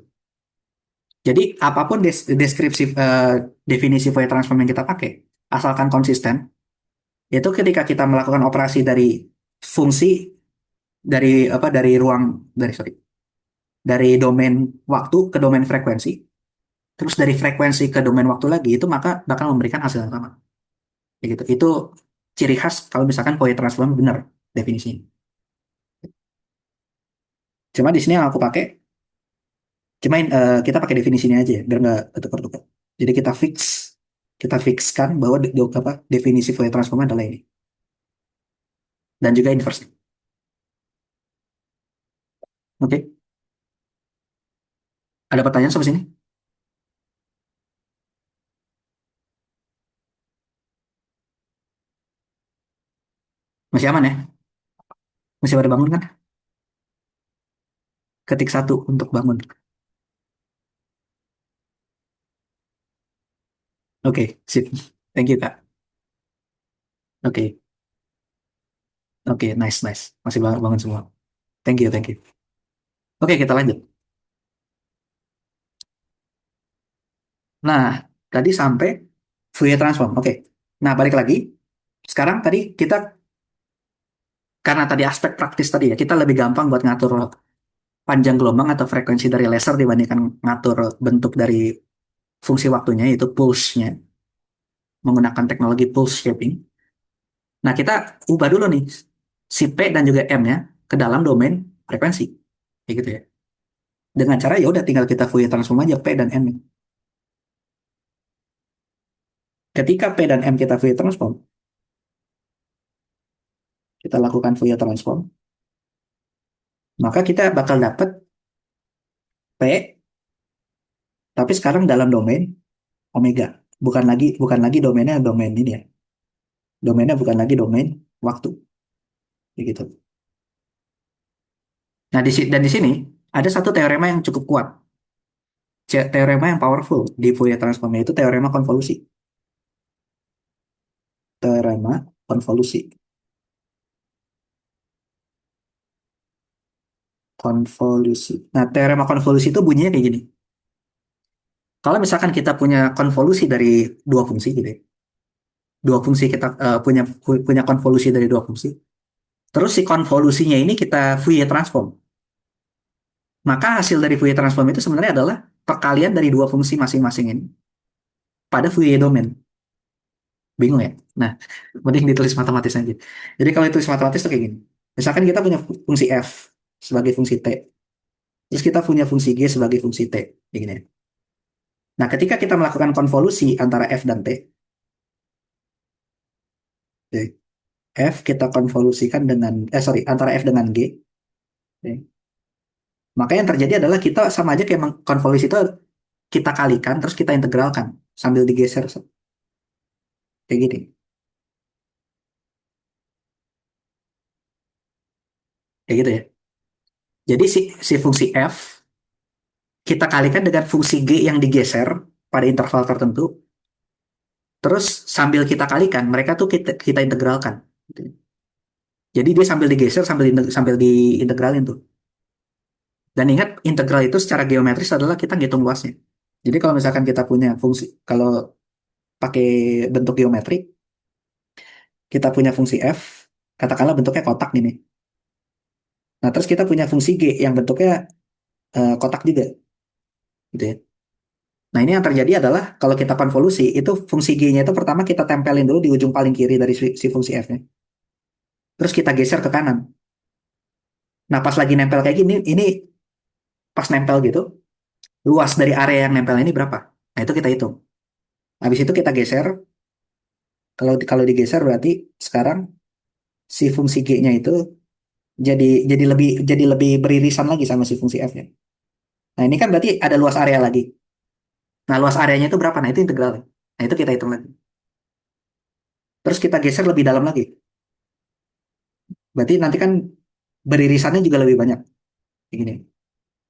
S1: Jadi apapun deskripsi definisi Fourier transform yang kita pakai, asalkan konsisten, itu ketika kita melakukan operasi dari fungsi dari apa dari ruang dari sorry dari domain waktu ke domain frekuensi, terus dari frekuensi ke domain waktu lagi itu maka bakal memberikan hasil yang sama. Kayak gitu. Itu ciri khas kalau misalkan Fourier transform benar definisinya. Cuma di sini yang aku pakai, kita pakai definisinya aja ya, biar nggak ketukar-tukar. Jadi kita fixkan bahwa definisi Fourier transform adalah ini dan juga inverse. Oke, ada pertanyaan sampai sini? Masih aman ya? Masih pada bangun kan? Ketik satu untuk bangun. Oke, sip. Thank you, Kak. Oke, oke, nice, nice. Masih bangun, bangun semua. Thank you, thank you. Oke, kita lanjut. Nah, tadi sampai Fourier transform. Oke. Nah, balik lagi. Sekarang tadi kita, karena tadi aspek praktis tadi ya, kita lebih gampang buat ngatur panjang gelombang atau frekuensi dari laser dibandingkan ngatur bentuk dari fungsi waktunya, yaitu pulse-nya, menggunakan teknologi pulse shaping. Nah, kita ubah dulu nih si P dan juga M-nya ke dalam domain frekuensi. Kayak gitu ya. Dengan cara ya udah tinggal kita Fourier transform aja P dan M. Ketika P dan M kita Fourier transform, kita lakukan Fourier transform, maka kita bakal dapat P, tapi sekarang dalam domain omega. Bukan lagi domainnya domain ini ya. Domainnya bukan lagi domain waktu. Kayak gitu. Nah, dan di sini ada satu teorema yang cukup kuat. Teorema yang powerful di Fourier transform yaitu teorema konvolusi. Teorema konvolusi. Konvolusi. Nah, teorema konvolusi itu bunyinya kayak gini. Kalau misalkan kita punya konvolusi dari dua fungsi gitu ya. Dua fungsi kita punya konvolusi dari dua fungsi. Terus si konvolusinya ini kita Fourier transform. Maka hasil dari Fourier transform itu sebenarnya adalah perkalian dari dua fungsi masing-masing ini pada Fourier domain. Bingung ya? Nah, mending ditulis matematis aja. Jadi kalau ditulis matematis itu kayak gini. Misalkan kita punya fungsi f sebagai fungsi t. Terus kita punya fungsi g sebagai fungsi t. Kayak gini ya. Nah, ketika kita melakukan konvolusi antara f dan t, oke, f kita konvolusikan dengan, antara f dengan g, oke, maka yang terjadi adalah kita sama aja kayak konvolusi itu kita kalikan, terus kita integralkan sambil digeser. Kayak gini. Kayak gitu ya. Jadi si fungsi f kita kalikan dengan fungsi g yang digeser pada interval tertentu, terus sambil kita kalikan, mereka tuh kita integralkan. Gitu. Jadi dia sambil digeser, sambil diintegralin tuh. Dan ingat, integral itu secara geometris adalah kita ngitung luasnya. Jadi kalau misalkan kita punya fungsi, kalau pakai bentuk geometri, kita punya fungsi f, katakanlah bentuknya kotak gini. Nah, terus kita punya fungsi g yang bentuknya kotak juga, gitu ya. Nah, ini yang terjadi adalah kalau kita konvolusi, itu fungsi g-nya itu pertama kita tempelin dulu di ujung paling kiri dari si fungsi f-nya. Terus kita geser ke kanan. Nah, pas lagi nempel kayak gini, ini pas nempel gitu, luas dari area yang nempel ini berapa? Nah, itu kita hitung. Habis itu kita geser. Kalau digeser berarti sekarang si fungsi g-nya itu jadi jadi lebih beririsan lagi sama si fungsi f-nya. Nah, ini kan berarti ada luas area lagi. Nah, luas areanya itu berapa? Nah, itu integral. Nah, itu kita hitung lagi. Terus kita geser lebih dalam lagi. Berarti nanti kan beririsannya juga lebih banyak. Kayak gini.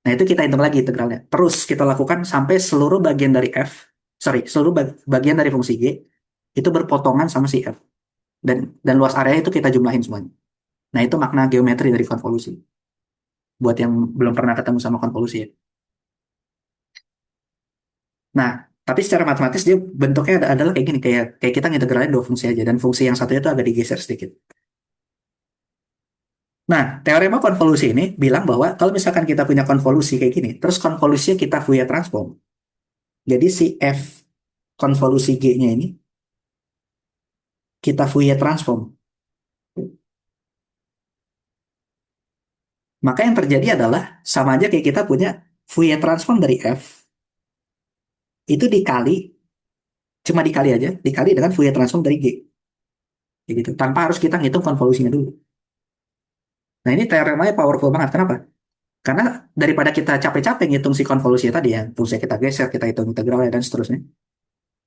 S1: Nah, itu kita hitung lagi integralnya. Terus kita lakukan sampai seluruh bagian dari f, sorry, seluruh bagian dari fungsi g itu berpotongan sama si f. Dan luas area itu kita jumlahin semuanya. Nah, itu makna geometri dari konvolusi. Buat yang belum pernah ketemu sama konvolusi ya. Nah, tapi secara matematis dia bentuknya adalah kayak gini, kayak kayak kita ngintegralin dua fungsi aja, dan fungsi yang satu itu agak digeser sedikit. Nah, teorema konvolusi ini bilang bahwa kalau misalkan kita punya konvolusi kayak gini, terus konvolusinya kita Fourier transform, jadi si f konvolusi g-nya ini kita Fourier transform. Maka yang terjadi adalah sama aja kayak kita punya Fourier transform dari f itu dikali, cuma dikali aja, dikali dengan Fourier transform dari g, kayak gitu, tanpa harus kita ngitung konvolusinya dulu. Nah, ini teoremanya powerful banget. Kenapa? Karena daripada kita capek-capek ngitung si konvolusinya tadi ya, fungsi kita geser, kita hitung integralnya dan seterusnya,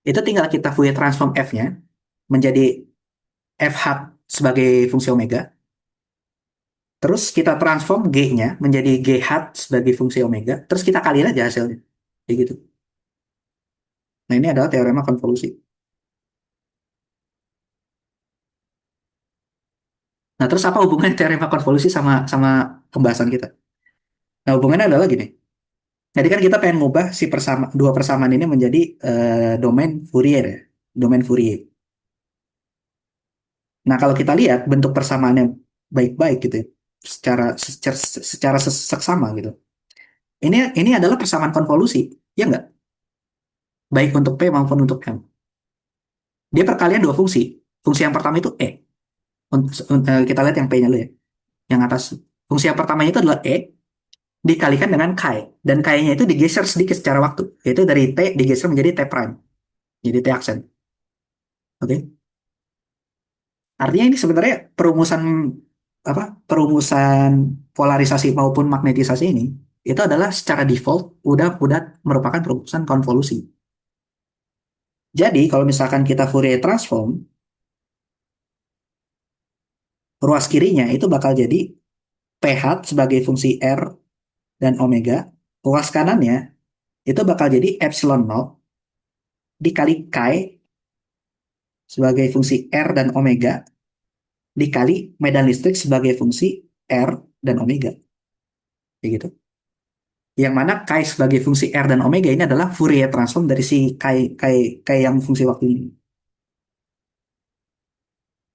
S1: itu tinggal kita Fourier transform f-nya menjadi f hat sebagai fungsi omega, terus kita transform g-nya menjadi g hat sebagai fungsi omega, terus kita kaliin aja hasilnya, kayak gitu. Nah, ini adalah teorema konvolusi. Nah, terus apa hubungannya teorema konvolusi sama sama pembahasan kita? Nah, hubungannya adalah gini. Jadi kan kita pengen ngubah si dua persamaan ini menjadi domain Fourier ya, domain Fourier. Nah, kalau kita lihat bentuk persamaannya baik-baik gitu ya, secara seksama gitu. Ini adalah persamaan konvolusi, ya nggak? Baik untuk P maupun untuk M. Dia perkalian dua fungsi. Fungsi yang pertama itu E. Kita lihat yang P-nya dulu ya, yang atas. Fungsi yang pertamanya itu adalah E dikalikan dengan Chi. Dan Chi-nya itu digeser sedikit secara waktu. Yaitu dari T digeser menjadi T prime. Jadi T aksen. Oke. Artinya ini sebenarnya apa? Perumusan polarisasi maupun magnetisasi ini itu adalah secara default udah merupakan perumusan konvolusi. Jadi kalau misalkan kita Fourier transform, ruas kirinya itu bakal jadi pH sebagai fungsi R dan omega, ruas kanannya itu bakal jadi epsilon naught dikali chi sebagai fungsi R dan omega dikali medan listrik sebagai fungsi R dan omega. Kayak gitu. Yang mana chi sebagai fungsi R dan omega ini adalah Fourier transform dari si chi yang fungsi waktu ini.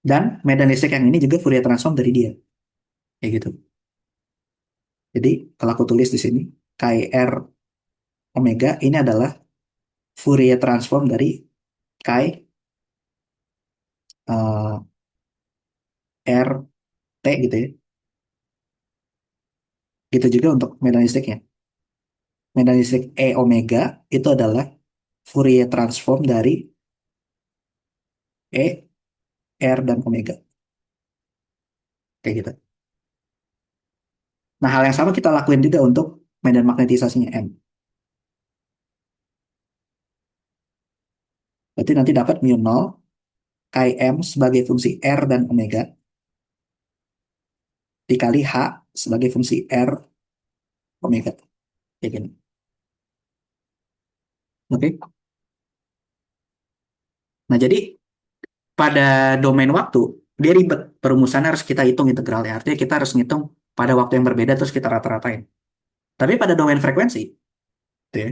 S1: Dan medan listrik yang ini juga Fourier transform dari dia. Kayak gitu. Jadi kalau aku tulis di sini, chi R omega ini adalah Fourier transform dari chi eh, R T gitu ya. Gitu juga untuk medan listriknya. Medan listrik E omega itu adalah Fourier transform dari E, R, dan omega. Kayak gitu. Nah, hal yang sama kita lakuin juga untuk medan magnetisasinya M. Berarti nanti dapat mu nol chi M sebagai fungsi R dan omega dikali H sebagai fungsi R omega. Kayak gini. Oke. Nah, jadi pada domain waktu, dia ribet. Perumusannya harus kita hitung integralnya. Artinya kita harus ngitung pada waktu yang berbeda terus kita rata-ratain. Tapi pada domain frekuensi, gitu ya,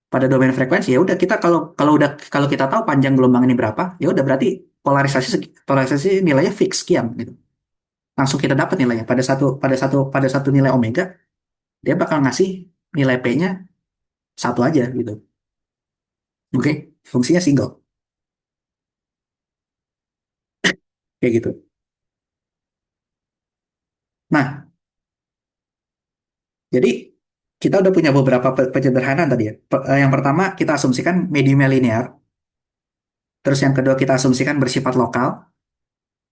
S1: pada domain frekuensi ya udah kita kalau kalau kita tahu panjang gelombang ini berapa, ya udah berarti polarisasi nilainya fix sekian gitu. Langsung kita dapat nilainya pada satu nilai omega, dia bakal ngasih nilai p-nya satu aja gitu. Oke, fungsinya single kayak gitu. Nah, jadi kita udah punya beberapa penyederhanaan tadi ya. Yang pertama kita asumsikan mediumnya linear, terus yang kedua kita asumsikan bersifat lokal,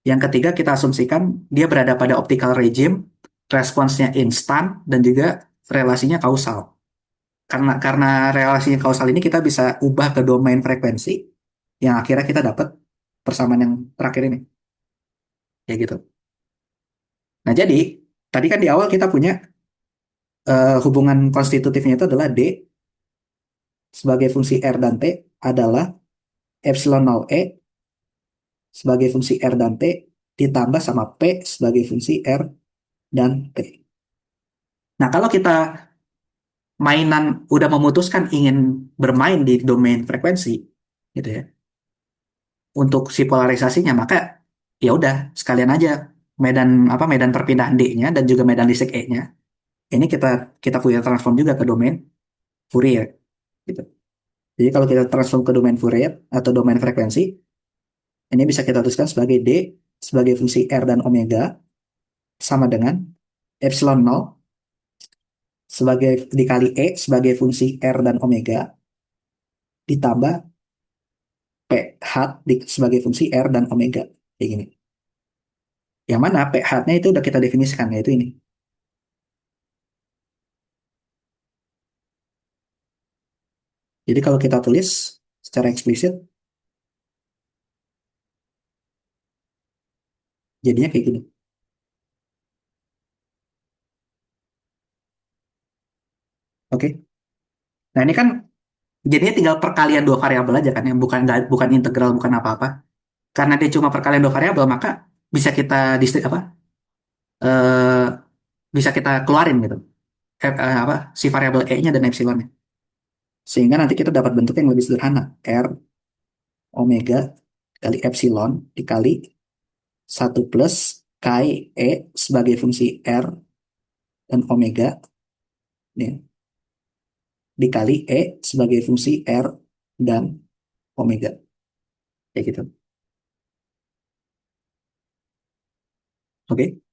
S1: yang ketiga kita asumsikan dia berada pada optical regime, responsnya instan dan juga relasinya kausal. Karena relasinya kausal ini kita bisa ubah ke domain frekuensi yang akhirnya kita dapat persamaan yang terakhir ini. Ya gitu. Nah, jadi tadi kan di awal kita punya hubungan konstitutifnya itu adalah D sebagai fungsi R dan T adalah epsilon 0 E sebagai fungsi R dan T ditambah sama P sebagai fungsi R dan T. Nah, kalau kita mainan udah memutuskan ingin bermain di domain frekuensi, gitu ya, untuk si polarisasinya, maka ya udah sekalian aja medan perpindahan D-nya dan juga medan listrik E-nya. Ini kita kita Fourier transform juga ke domain Fourier, gitu. Jadi kalau kita transform ke domain Fourier atau domain frekuensi, ini bisa kita tuliskan sebagai D sebagai fungsi R dan omega sama dengan epsilon 0 sebagai dikali E sebagai fungsi R dan omega ditambah P hat sebagai fungsi R dan omega. Kayak gini. Yang mana P hat-nya itu udah kita definisikan, yaitu ini. Jadi kalau kita tulis secara eksplisit, jadinya kayak gini. Oke. Nah ini kan jadinya tinggal perkalian dua variabel aja kan, yang bukan integral, bukan apa-apa. Karena dia cuma perkalian dua variabel, maka bisa kita apa? eh, Bisa kita keluarin gitu. Apa si variabel e-nya dan epsilonnya. Sehingga nanti kita dapat bentuk yang lebih sederhana. R omega kali epsilon dikali satu plus chi e sebagai fungsi R dan omega nih, dikali e sebagai fungsi R dan omega. Kayak gitu. Oke.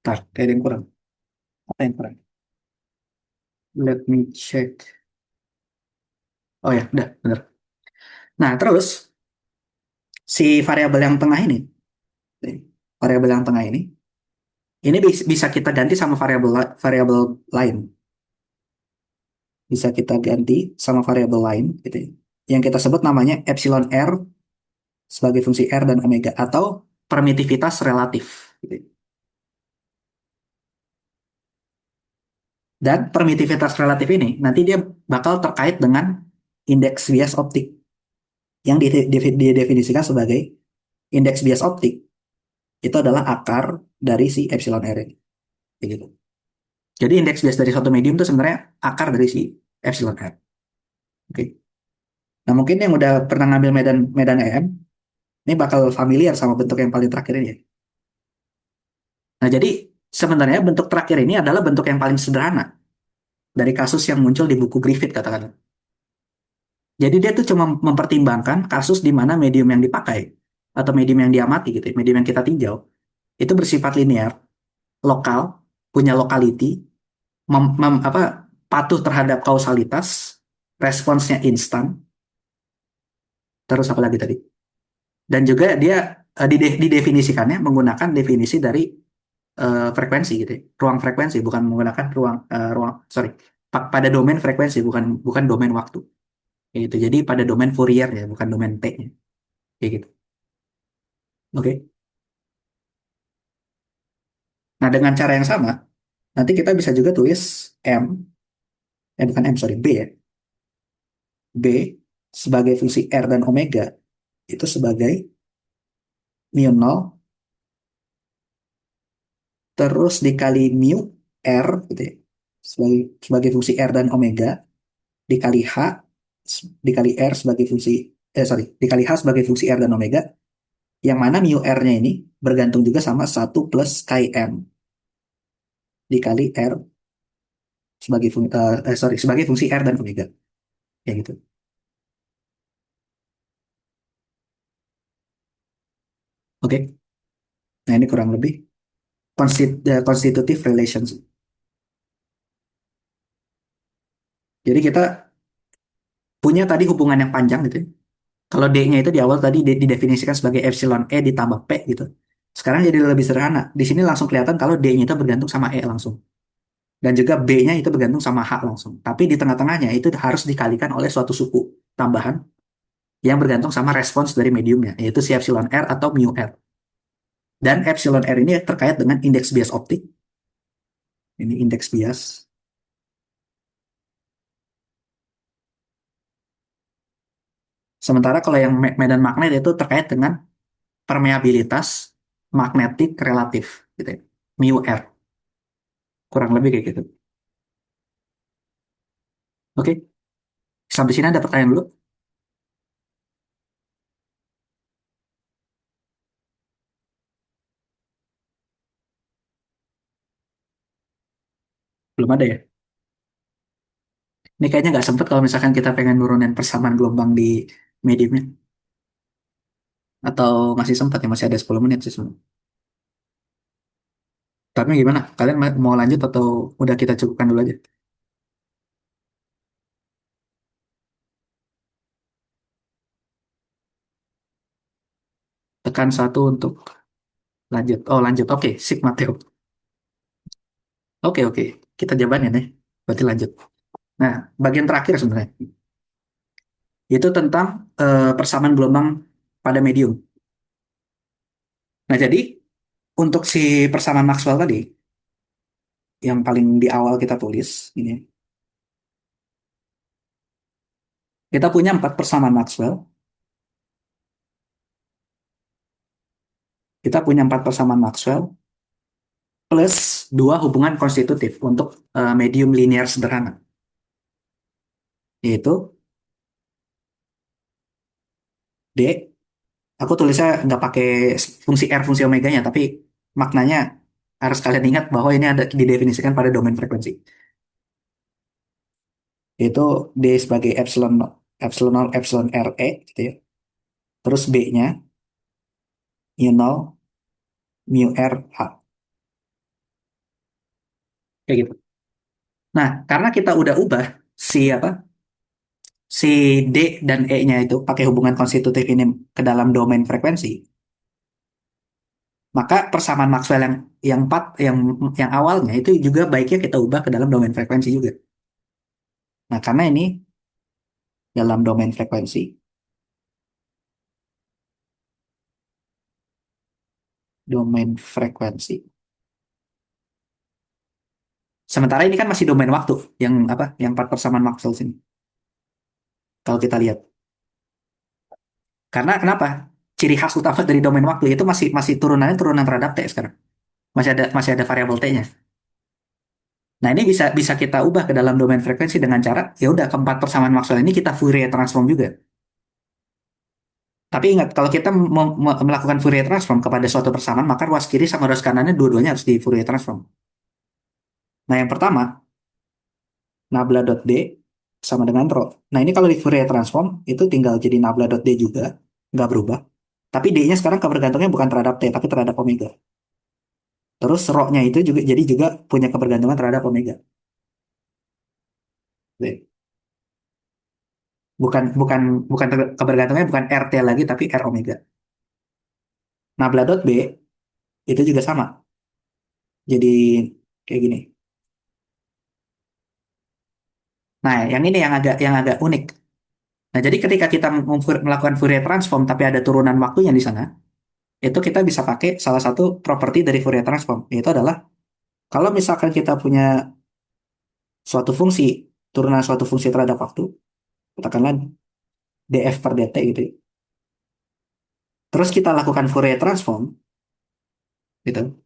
S1: Ntar, kayak ada yang kurang. Apa yang kurang? Let me check. Oh ya, udah, bener. Nah, terus si variabel yang tengah ini, nih, variabel yang tengah ini bisa kita ganti sama variabel lain. Bisa kita ganti sama variabel lain, gitu ya. Yang kita sebut namanya epsilon R sebagai fungsi R dan omega atau permitivitas relatif. Gitu ya. Dan permitivitas relatif ini nanti dia bakal terkait dengan indeks bias optik yang didefinisikan sebagai indeks bias optik itu adalah akar dari si epsilon R ini. Kayak gitu. Jadi indeks bias dari suatu medium itu sebenarnya akar dari si epsilon R. Oke. Nah, mungkin yang udah pernah ngambil medan medan EM ini bakal familiar sama bentuk yang paling terakhir ini ya. Nah, jadi sebenarnya bentuk terakhir ini adalah bentuk yang paling sederhana dari kasus yang muncul di buku Griffith katakan. Jadi dia tuh cuma mempertimbangkan kasus di mana medium yang dipakai atau medium yang diamati gitu, ya, medium yang kita tinjau itu bersifat linear, lokal, punya locality, apa patuh terhadap kausalitas, responsnya instan, terus apa lagi tadi? Dan juga dia didefinisikannya menggunakan definisi dari frekuensi gitu ya. Ruang frekuensi bukan menggunakan ruang sorry pada domain frekuensi bukan bukan domain waktu. Kayak gitu. Jadi pada domain Fourier ya, bukan domain T-nya. Kayak gitu. Oke. Nah, dengan cara yang sama, nanti kita bisa juga tulis M, bukan M, sorry, B ya. B sebagai fungsi R dan omega itu sebagai mu nol terus dikali mu R gitu ya. Sebagai fungsi R dan omega dikali H dikali R sebagai fungsi sorry dikali H sebagai fungsi R dan omega yang mana mu R-nya ini bergantung juga sama satu plus chi M dikali R sebagai fungsi R dan omega kayak gitu. Oke. Nah, ini kurang lebih constitutive relations. Jadi kita punya tadi hubungan yang panjang gitu ya. Kalau D-nya itu di awal tadi didefinisikan sebagai epsilon E ditambah P gitu. Sekarang jadi lebih sederhana. Di sini langsung kelihatan kalau D-nya itu bergantung sama E langsung. Dan juga B-nya itu bergantung sama H langsung. Tapi di tengah-tengahnya itu harus dikalikan oleh suatu suku tambahan yang bergantung sama respons dari mediumnya, yaitu si epsilon R atau mu R. Dan epsilon R ini terkait dengan indeks bias optik. Ini indeks bias. Sementara kalau yang medan magnet itu terkait dengan permeabilitas magnetik relatif, gitu ya. Mu R, kurang lebih kayak gitu. Oke, sampai sini ada pertanyaan dulu? Belum ada ya? Ini kayaknya nggak sempet kalau misalkan kita pengen nurunin persamaan gelombang di mediumnya. Atau masih sempat ya, masih ada 10 menit sih sebenarnya. Tapi gimana? Kalian mau lanjut atau udah kita cukupkan dulu aja? Tekan satu untuk lanjut. Oh lanjut, oke. Sip Mateo. Oke, oke. Kita jawabannya nih. Berarti lanjut. Nah, bagian terakhir sebenarnya. Itu tentang persamaan gelombang pada medium. Nah, jadi untuk si persamaan Maxwell tadi, yang paling di awal kita tulis, ini, kita punya empat persamaan Maxwell. Kita punya empat persamaan Maxwell plus dua hubungan konstitutif untuk medium linear sederhana. Yaitu D, aku tulisnya nggak pakai fungsi R, fungsi omeganya, tapi maknanya harus kalian ingat bahwa ini ada didefinisikan pada domain frekuensi. Yaitu D sebagai epsilon, epsilon 0, epsilon RE, gitu ya. Terus B-nya, mu 0, mu R, H. Kayak gitu. Nah, karena kita udah ubah si apa si D dan E-nya itu pakai hubungan konstitutif ini ke dalam domain frekuensi, maka persamaan Maxwell yang empat yang awalnya itu juga baiknya kita ubah ke dalam domain frekuensi juga. Nah, karena ini dalam domain frekuensi, domain frekuensi. Sementara ini kan masih domain waktu yang apa? Yang empat persamaan Maxwell sini. Kalau kita lihat, karena kenapa? Ciri khas utama dari domain waktu itu masih masih turunannya turunan terhadap T sekarang. Masih ada variabel T-nya. Nah, ini bisa bisa kita ubah ke dalam domain frekuensi dengan cara ya udah keempat persamaan Maxwell ini kita Fourier transform juga. Tapi ingat kalau kita melakukan Fourier transform kepada suatu persamaan maka ruas kiri sama ruas kanannya dua-duanya harus di Fourier transform. Nah, yang pertama nabla.d sama dengan rho. Nah, ini kalau di Fourier transform itu tinggal jadi nabla.d juga, nggak berubah. Tapi d-nya sekarang kebergantungannya bukan terhadap t tapi terhadap omega. Terus rho-nya itu juga jadi juga punya kebergantungan terhadap omega. Bukan bukan bukan kebergantungannya bukan RT lagi tapi R omega. Nabla.b itu juga sama. Jadi kayak gini. Nah, yang ini yang agak unik. Nah, jadi ketika kita melakukan Fourier transform tapi ada turunan waktunya di sana, itu kita bisa pakai salah satu properti dari Fourier transform, yaitu adalah kalau misalkan kita punya suatu fungsi, turunan suatu fungsi terhadap waktu, katakanlah df per dt gitu, ya. Terus kita lakukan Fourier transform, gitu.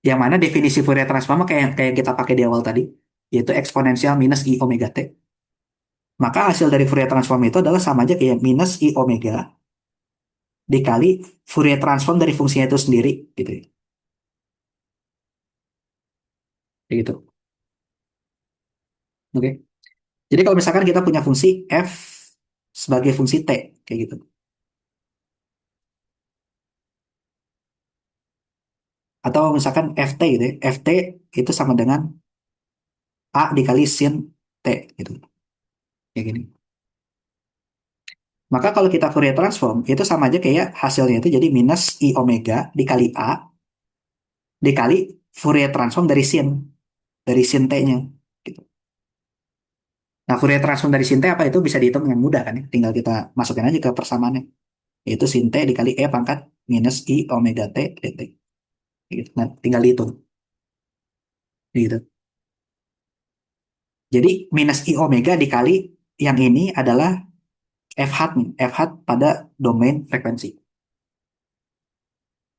S1: Yang mana definisi Fourier transform kayak kayak kita pakai di awal tadi, yaitu eksponensial minus i omega t. Maka hasil dari Fourier transform itu adalah sama aja kayak minus i omega dikali Fourier transform dari fungsinya itu sendiri gitu ya. Kayak gitu. Oke. Jadi kalau misalkan kita punya fungsi f sebagai fungsi t kayak gitu. Atau misalkan ft gitu ya. Ft itu sama dengan a dikali sin t gitu. Kayak gini. Maka kalau kita Fourier transform itu sama aja kayak hasilnya itu jadi minus i omega dikali a dikali Fourier transform dari sin t-nya gitu. Nah, Fourier transform dari sin t apa itu bisa dihitung dengan mudah kan ya. Tinggal kita masukin aja ke persamaannya. Yaitu sin T dikali E pangkat minus I omega T dt. Gitu. Nah, tinggal dihitung. Gitu. Jadi minus I omega dikali yang ini adalah F hat nih. F hat pada domain frekuensi.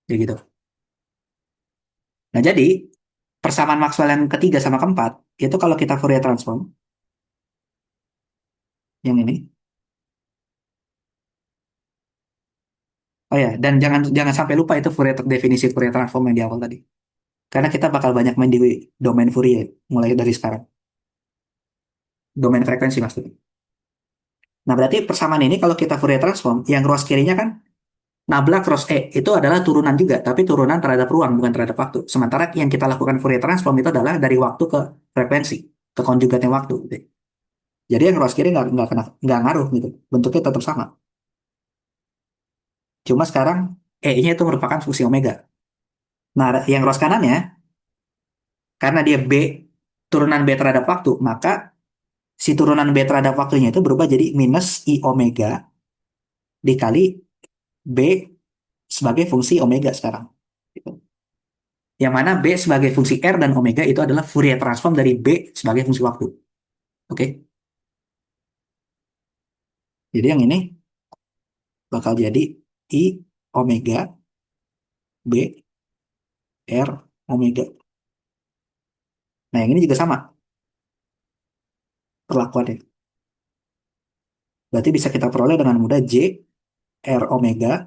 S1: Jadi gitu. Nah, jadi persamaan Maxwell yang ketiga sama keempat, itu kalau kita Fourier transform, yang ini. Oh ya, dan jangan jangan sampai lupa itu definisi Fourier transform yang di awal tadi. Karena kita bakal banyak main di domain Fourier mulai dari sekarang. Domain frekuensi maksudnya. Nah, berarti persamaan ini kalau kita Fourier transform, yang ruas kirinya kan nabla cross E itu adalah turunan juga, tapi turunan terhadap ruang bukan terhadap waktu. Sementara yang kita lakukan Fourier transform itu adalah dari waktu ke frekuensi, ke konjugatnya waktu, gitu. Jadi yang ruas kiri nggak ngaruh gitu, bentuknya tetap sama. Cuma sekarang E-nya itu merupakan fungsi omega. Nah, yang ruas kanannya karena dia B turunan B terhadap waktu, maka si turunan B terhadap waktunya itu berubah jadi minus I omega dikali B sebagai fungsi omega sekarang. Gitu. Yang mana B sebagai fungsi R dan omega itu adalah Fourier transform dari B sebagai fungsi waktu. Oke. Jadi yang ini bakal jadi I omega B R omega. Nah, yang ini juga sama perlakuannya. Berarti bisa kita peroleh dengan mudah J R omega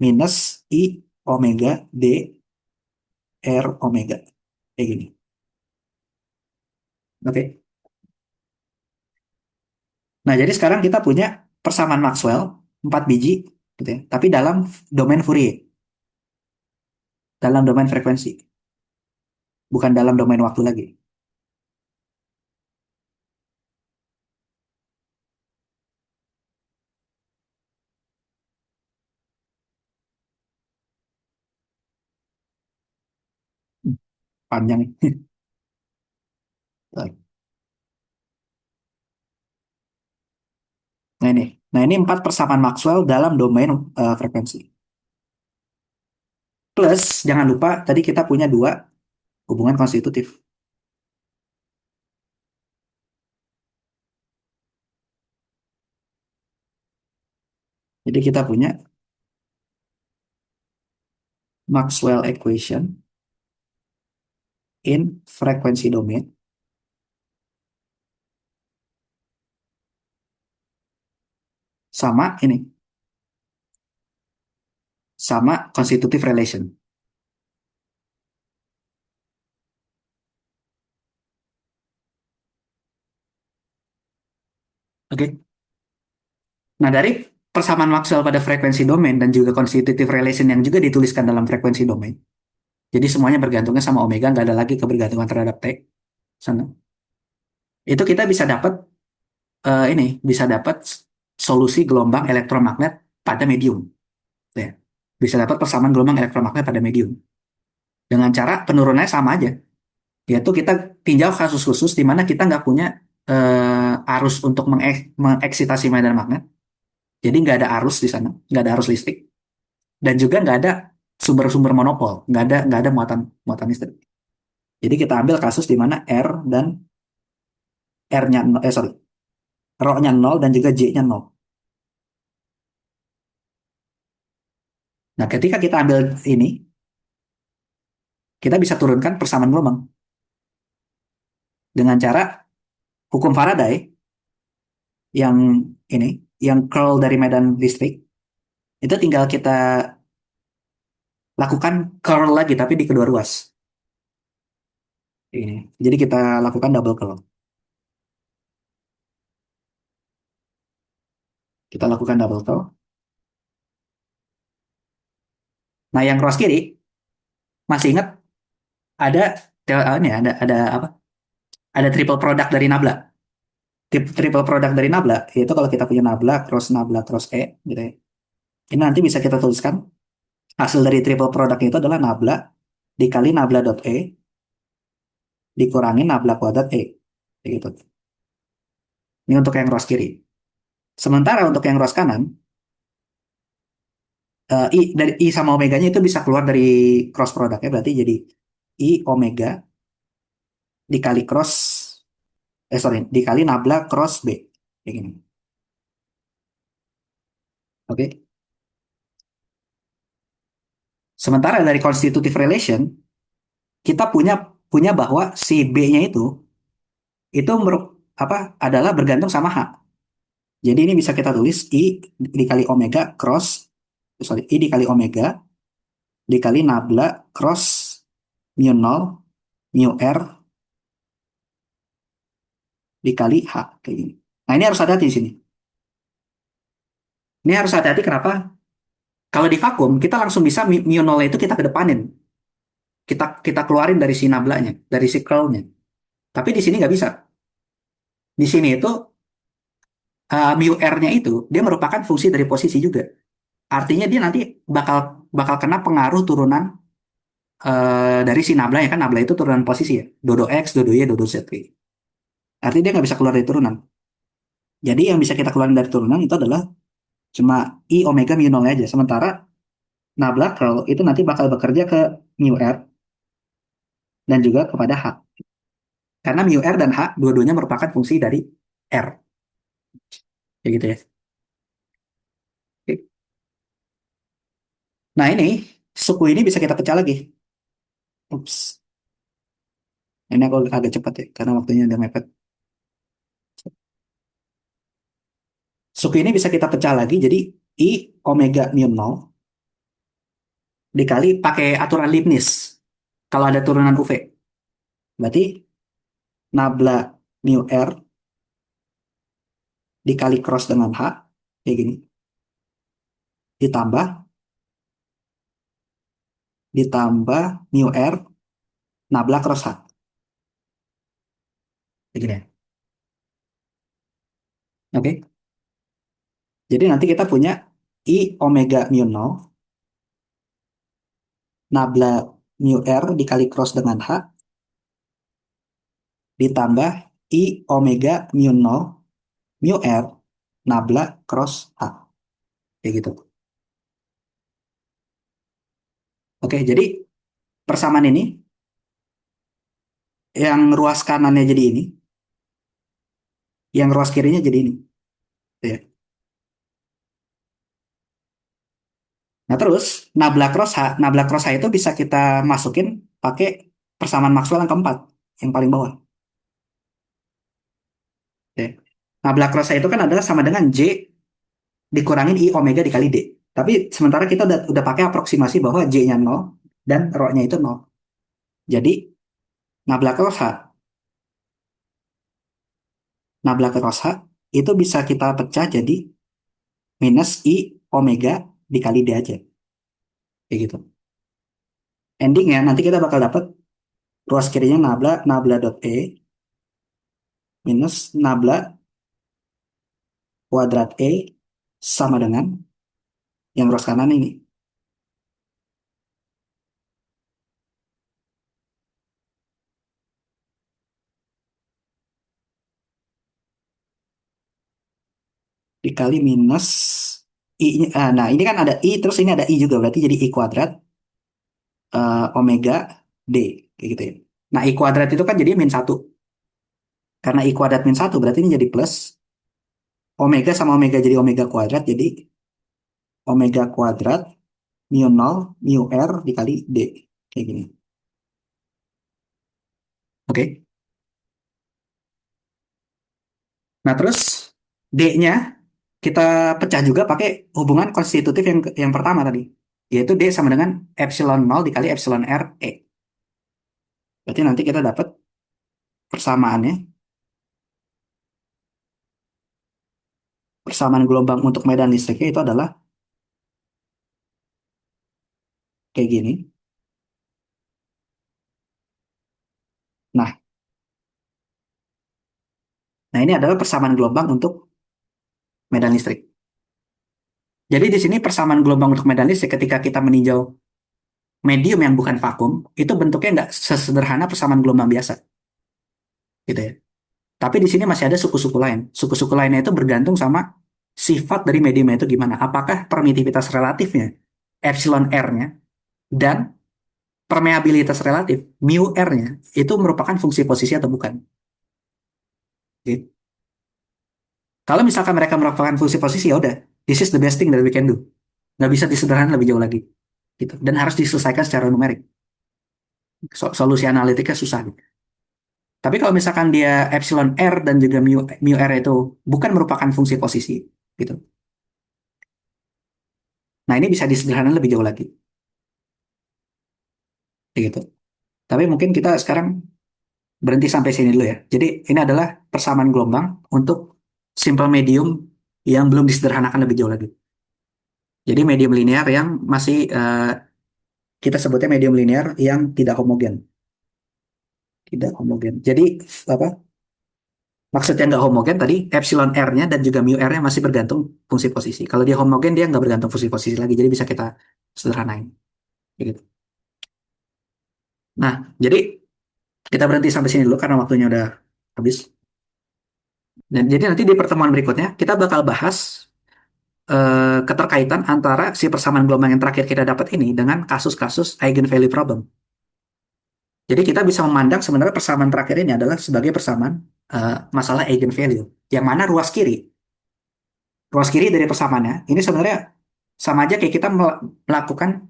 S1: minus I omega D R omega. Kayak gini. Oke. Nah, jadi sekarang kita punya persamaan Maxwell 4 biji gitu ya. Tapi dalam domain Fourier, dalam domain frekuensi, bukan dalam domain waktu lagi. Hmm, Panjang. Nah, ini. Nah, ini 4 persamaan Maxwell dalam domain frekuensi. Plus, jangan lupa tadi kita punya dua hubungan konstitutif. Jadi kita punya Maxwell equation in frequency domain sama ini, sama constitutive relation. Oke. Nah, dari persamaan Maxwell pada frekuensi domain dan juga constitutive relation yang juga dituliskan dalam frekuensi domain. Jadi semuanya bergantungnya sama omega, nggak ada lagi kebergantungan terhadap T. Sana. Itu kita bisa dapat ini, bisa dapat solusi gelombang elektromagnet pada medium. Ya. Bisa dapat persamaan gelombang elektromagnet pada medium. Dengan cara penurunannya sama aja. Yaitu kita tinjau kasus khusus di mana kita nggak punya arus untuk mengeksitasi medan magnet. Jadi nggak ada arus di sana, nggak ada arus listrik. Dan juga nggak ada sumber-sumber monopol, nggak ada muatan muatan listrik. Jadi kita ambil kasus di mana R dan R-nya, sorry, rho-nya 0 dan juga J-nya 0. Nah, ketika kita ambil ini, kita bisa turunkan persamaan gelombang dengan cara hukum Faraday yang ini, yang curl dari medan listrik, itu tinggal kita lakukan curl lagi tapi di kedua ruas. Ini. Jadi kita lakukan double curl. Kita lakukan double curl. Nah, yang ruas kiri masih ingat ada ini ada apa? Ada triple product dari nabla. Triple product dari nabla yaitu kalau kita punya nabla cross E gitu ya. Ini nanti bisa kita tuliskan hasil dari triple product itu adalah nabla dikali nabla dot E dikurangi nabla kuadrat E. Kayak gitu. Ini untuk yang ruas kiri. Sementara untuk yang ruas kanan, I dari I sama omeganya itu bisa keluar dari cross produknya, berarti jadi I omega dikali cross, sorry, dikali nabla cross B, kayak gini. Oke. Sementara dari constitutive relation kita punya punya bahwa si B-nya itu apa adalah bergantung sama H. Jadi ini bisa kita tulis I dikali omega cross, sorry, I dikali omega dikali nabla cross mu nol mu R dikali H, kayak gini. Nah ini harus hati-hati di sini. Ini harus hati-hati kenapa? Kalau di vakum kita langsung bisa mu nol itu kita kedepanin, kita kita keluarin dari si nablanya, dari si curl-nya. Tapi di sini nggak bisa. Di sini itu mu R-nya itu dia merupakan fungsi dari posisi juga. Artinya dia nanti bakal bakal kena pengaruh turunan dari si nabla ya kan, nabla itu turunan posisi ya, dodo X, dodo Y, dodo Z. Artinya dia nggak bisa keluar dari turunan. Jadi yang bisa kita keluarin dari turunan itu adalah cuma I omega mu nol aja. Sementara nabla curl itu nanti bakal bekerja ke mu R dan juga kepada H. Karena mu R dan H dua-duanya merupakan fungsi dari R. Kayak gitu ya. Oke. Nah ini suku ini bisa kita pecah lagi. Ups. Ini aku agak cepat ya, karena waktunya udah mepet. Suku ini bisa kita pecah lagi, jadi I omega mu nol dikali pakai aturan Leibniz. Kalau ada turunan UV, berarti nabla mu R dikali cross dengan H, kayak gini. Ditambah, ditambah mu R nabla cross H. Kayak gini ya. Oke. Jadi nanti kita punya I omega mu nol nabla mu R dikali cross dengan H ditambah I omega mu nol mu R nabla cross H. Kayak gitu. Oke, jadi persamaan ini yang ruas kanannya jadi ini, yang ruas kirinya jadi ini. Ya. Nah terus nabla cross H itu bisa kita masukin pakai persamaan Maxwell yang keempat, yang paling bawah. Ya. Nabla cross H itu kan adalah sama dengan J dikurangin I omega dikali D. Tapi sementara kita udah pakai aproksimasi bahwa J-nya nol dan rho-nya itu nol. Jadi nabla cross H, nabla cross H itu bisa kita pecah jadi minus I omega dikali D aja. Kayak gitu. Endingnya nanti kita bakal dapat ruas kirinya nabla nabla dot E minus nabla kuadrat E sama dengan yang ruas kanan ini dikali minus I -nya, nah ini kan ada I terus ini ada I juga berarti jadi I kuadrat omega D kayak gitu ya. Nah I kuadrat itu kan jadi min satu, karena I kuadrat min satu berarti ini jadi plus omega sama omega jadi omega kuadrat, jadi omega kuadrat mu nol mu R dikali D kayak gini. Oke. Nah terus D-nya kita pecah juga pakai hubungan konstitutif yang pertama tadi, yaitu D sama dengan epsilon nol dikali epsilon R E. Berarti nanti kita dapat persamaannya, persamaan gelombang untuk medan listriknya itu adalah kayak gini. Nah, nah ini adalah persamaan gelombang untuk medan listrik. Jadi di sini persamaan gelombang untuk medan listrik ketika kita meninjau medium yang bukan vakum, itu bentuknya nggak sesederhana persamaan gelombang biasa, gitu ya. Tapi di sini masih ada suku-suku lain. Suku-suku lainnya itu bergantung sama sifat dari mediumnya itu gimana. Apakah permitivitas relatifnya epsilon R-nya, dan permeabilitas relatif, mu R-nya, itu merupakan fungsi posisi atau bukan. Gitu. Kalau misalkan mereka merupakan fungsi posisi, ya udah, this is the best thing that we can do. Nggak bisa disederhanakan lebih jauh lagi. Gitu. Dan harus diselesaikan secara numerik. Solusi analitiknya susah. Gitu. Tapi kalau misalkan dia epsilon R dan juga mu R itu bukan merupakan fungsi posisi, gitu. Nah, ini bisa disederhanakan lebih jauh lagi. Gitu. Tapi mungkin kita sekarang berhenti sampai sini dulu ya. Jadi ini adalah persamaan gelombang untuk simple medium yang belum disederhanakan lebih jauh lagi. Jadi medium linear yang masih kita sebutnya medium linear yang tidak homogen, tidak homogen. Jadi apa? Maksudnya nggak homogen tadi epsilon R-nya dan juga mu R-nya masih bergantung fungsi posisi. Kalau dia homogen dia nggak bergantung fungsi posisi lagi. Jadi bisa kita sederhanain. Gitu. Nah, jadi kita berhenti sampai sini dulu karena waktunya udah habis. Dan jadi nanti di pertemuan berikutnya kita bakal bahas keterkaitan antara si persamaan gelombang yang terakhir kita dapat ini dengan kasus-kasus eigenvalue problem. Jadi kita bisa memandang sebenarnya persamaan terakhir ini adalah sebagai persamaan masalah eigenvalue, yang mana ruas kiri dari persamaannya ini sebenarnya sama aja kayak kita melakukan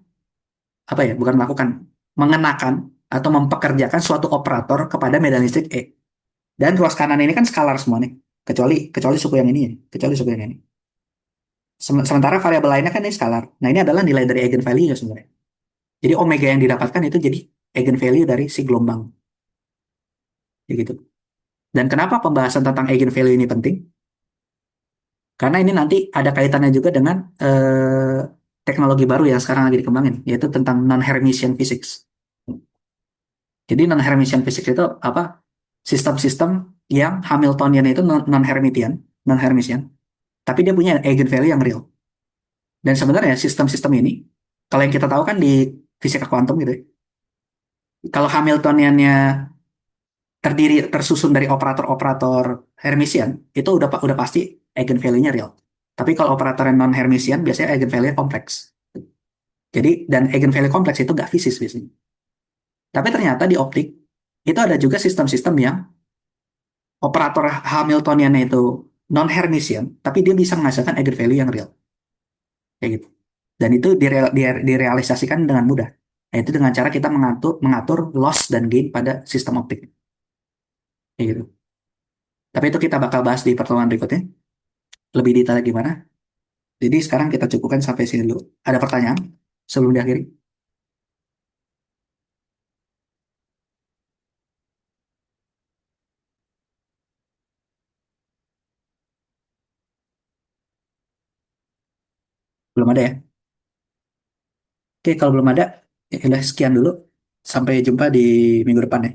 S1: apa ya, bukan melakukan, mengenakan atau mempekerjakan suatu operator kepada medan listrik E. Dan ruas kanan ini kan skalar semua nih, kecuali kecuali suku yang ini ya, kecuali suku yang ini. Sementara variabel lainnya kan ini skalar. Nah, ini adalah nilai dari eigenvalue ya sebenarnya. Jadi omega yang didapatkan itu jadi eigenvalue dari si gelombang. Ya gitu. Dan kenapa pembahasan tentang eigenvalue ini penting? Karena ini nanti ada kaitannya juga dengan teknologi baru yang sekarang lagi dikembangin, yaitu tentang non-Hermitian physics. Jadi non-Hermitian physics itu apa? Sistem-sistem yang Hamiltonian itu non-Hermitian, non-Hermitian, tapi dia punya eigenvalue yang real. Dan sebenarnya sistem-sistem ini, kalau yang kita tahu kan di fisika kuantum gitu ya, kalau Hamiltoniannya tersusun dari operator-operator Hermitian, itu udah pasti eigenvalue-nya real. Tapi kalau operator non Hermitian biasanya eigenvalue kompleks. Jadi dan eigenvalue kompleks itu nggak fisis biasanya. Tapi ternyata di optik itu ada juga sistem-sistem yang operator Hamiltoniannya itu non Hermitian, tapi dia bisa menghasilkan eigenvalue yang real. Kayak gitu. Dan itu direalisasikan dengan mudah. Yaitu dengan cara kita mengatur loss dan gain pada sistem optik. Kayak gitu. Tapi itu kita bakal bahas di pertemuan berikutnya. Lebih detail gimana. Jadi sekarang kita cukupkan sampai sini dulu. Ada pertanyaan sebelum diakhiri? Belum ada ya? Oke, kalau belum ada, ya udah sekian dulu. Sampai jumpa di minggu depan ya.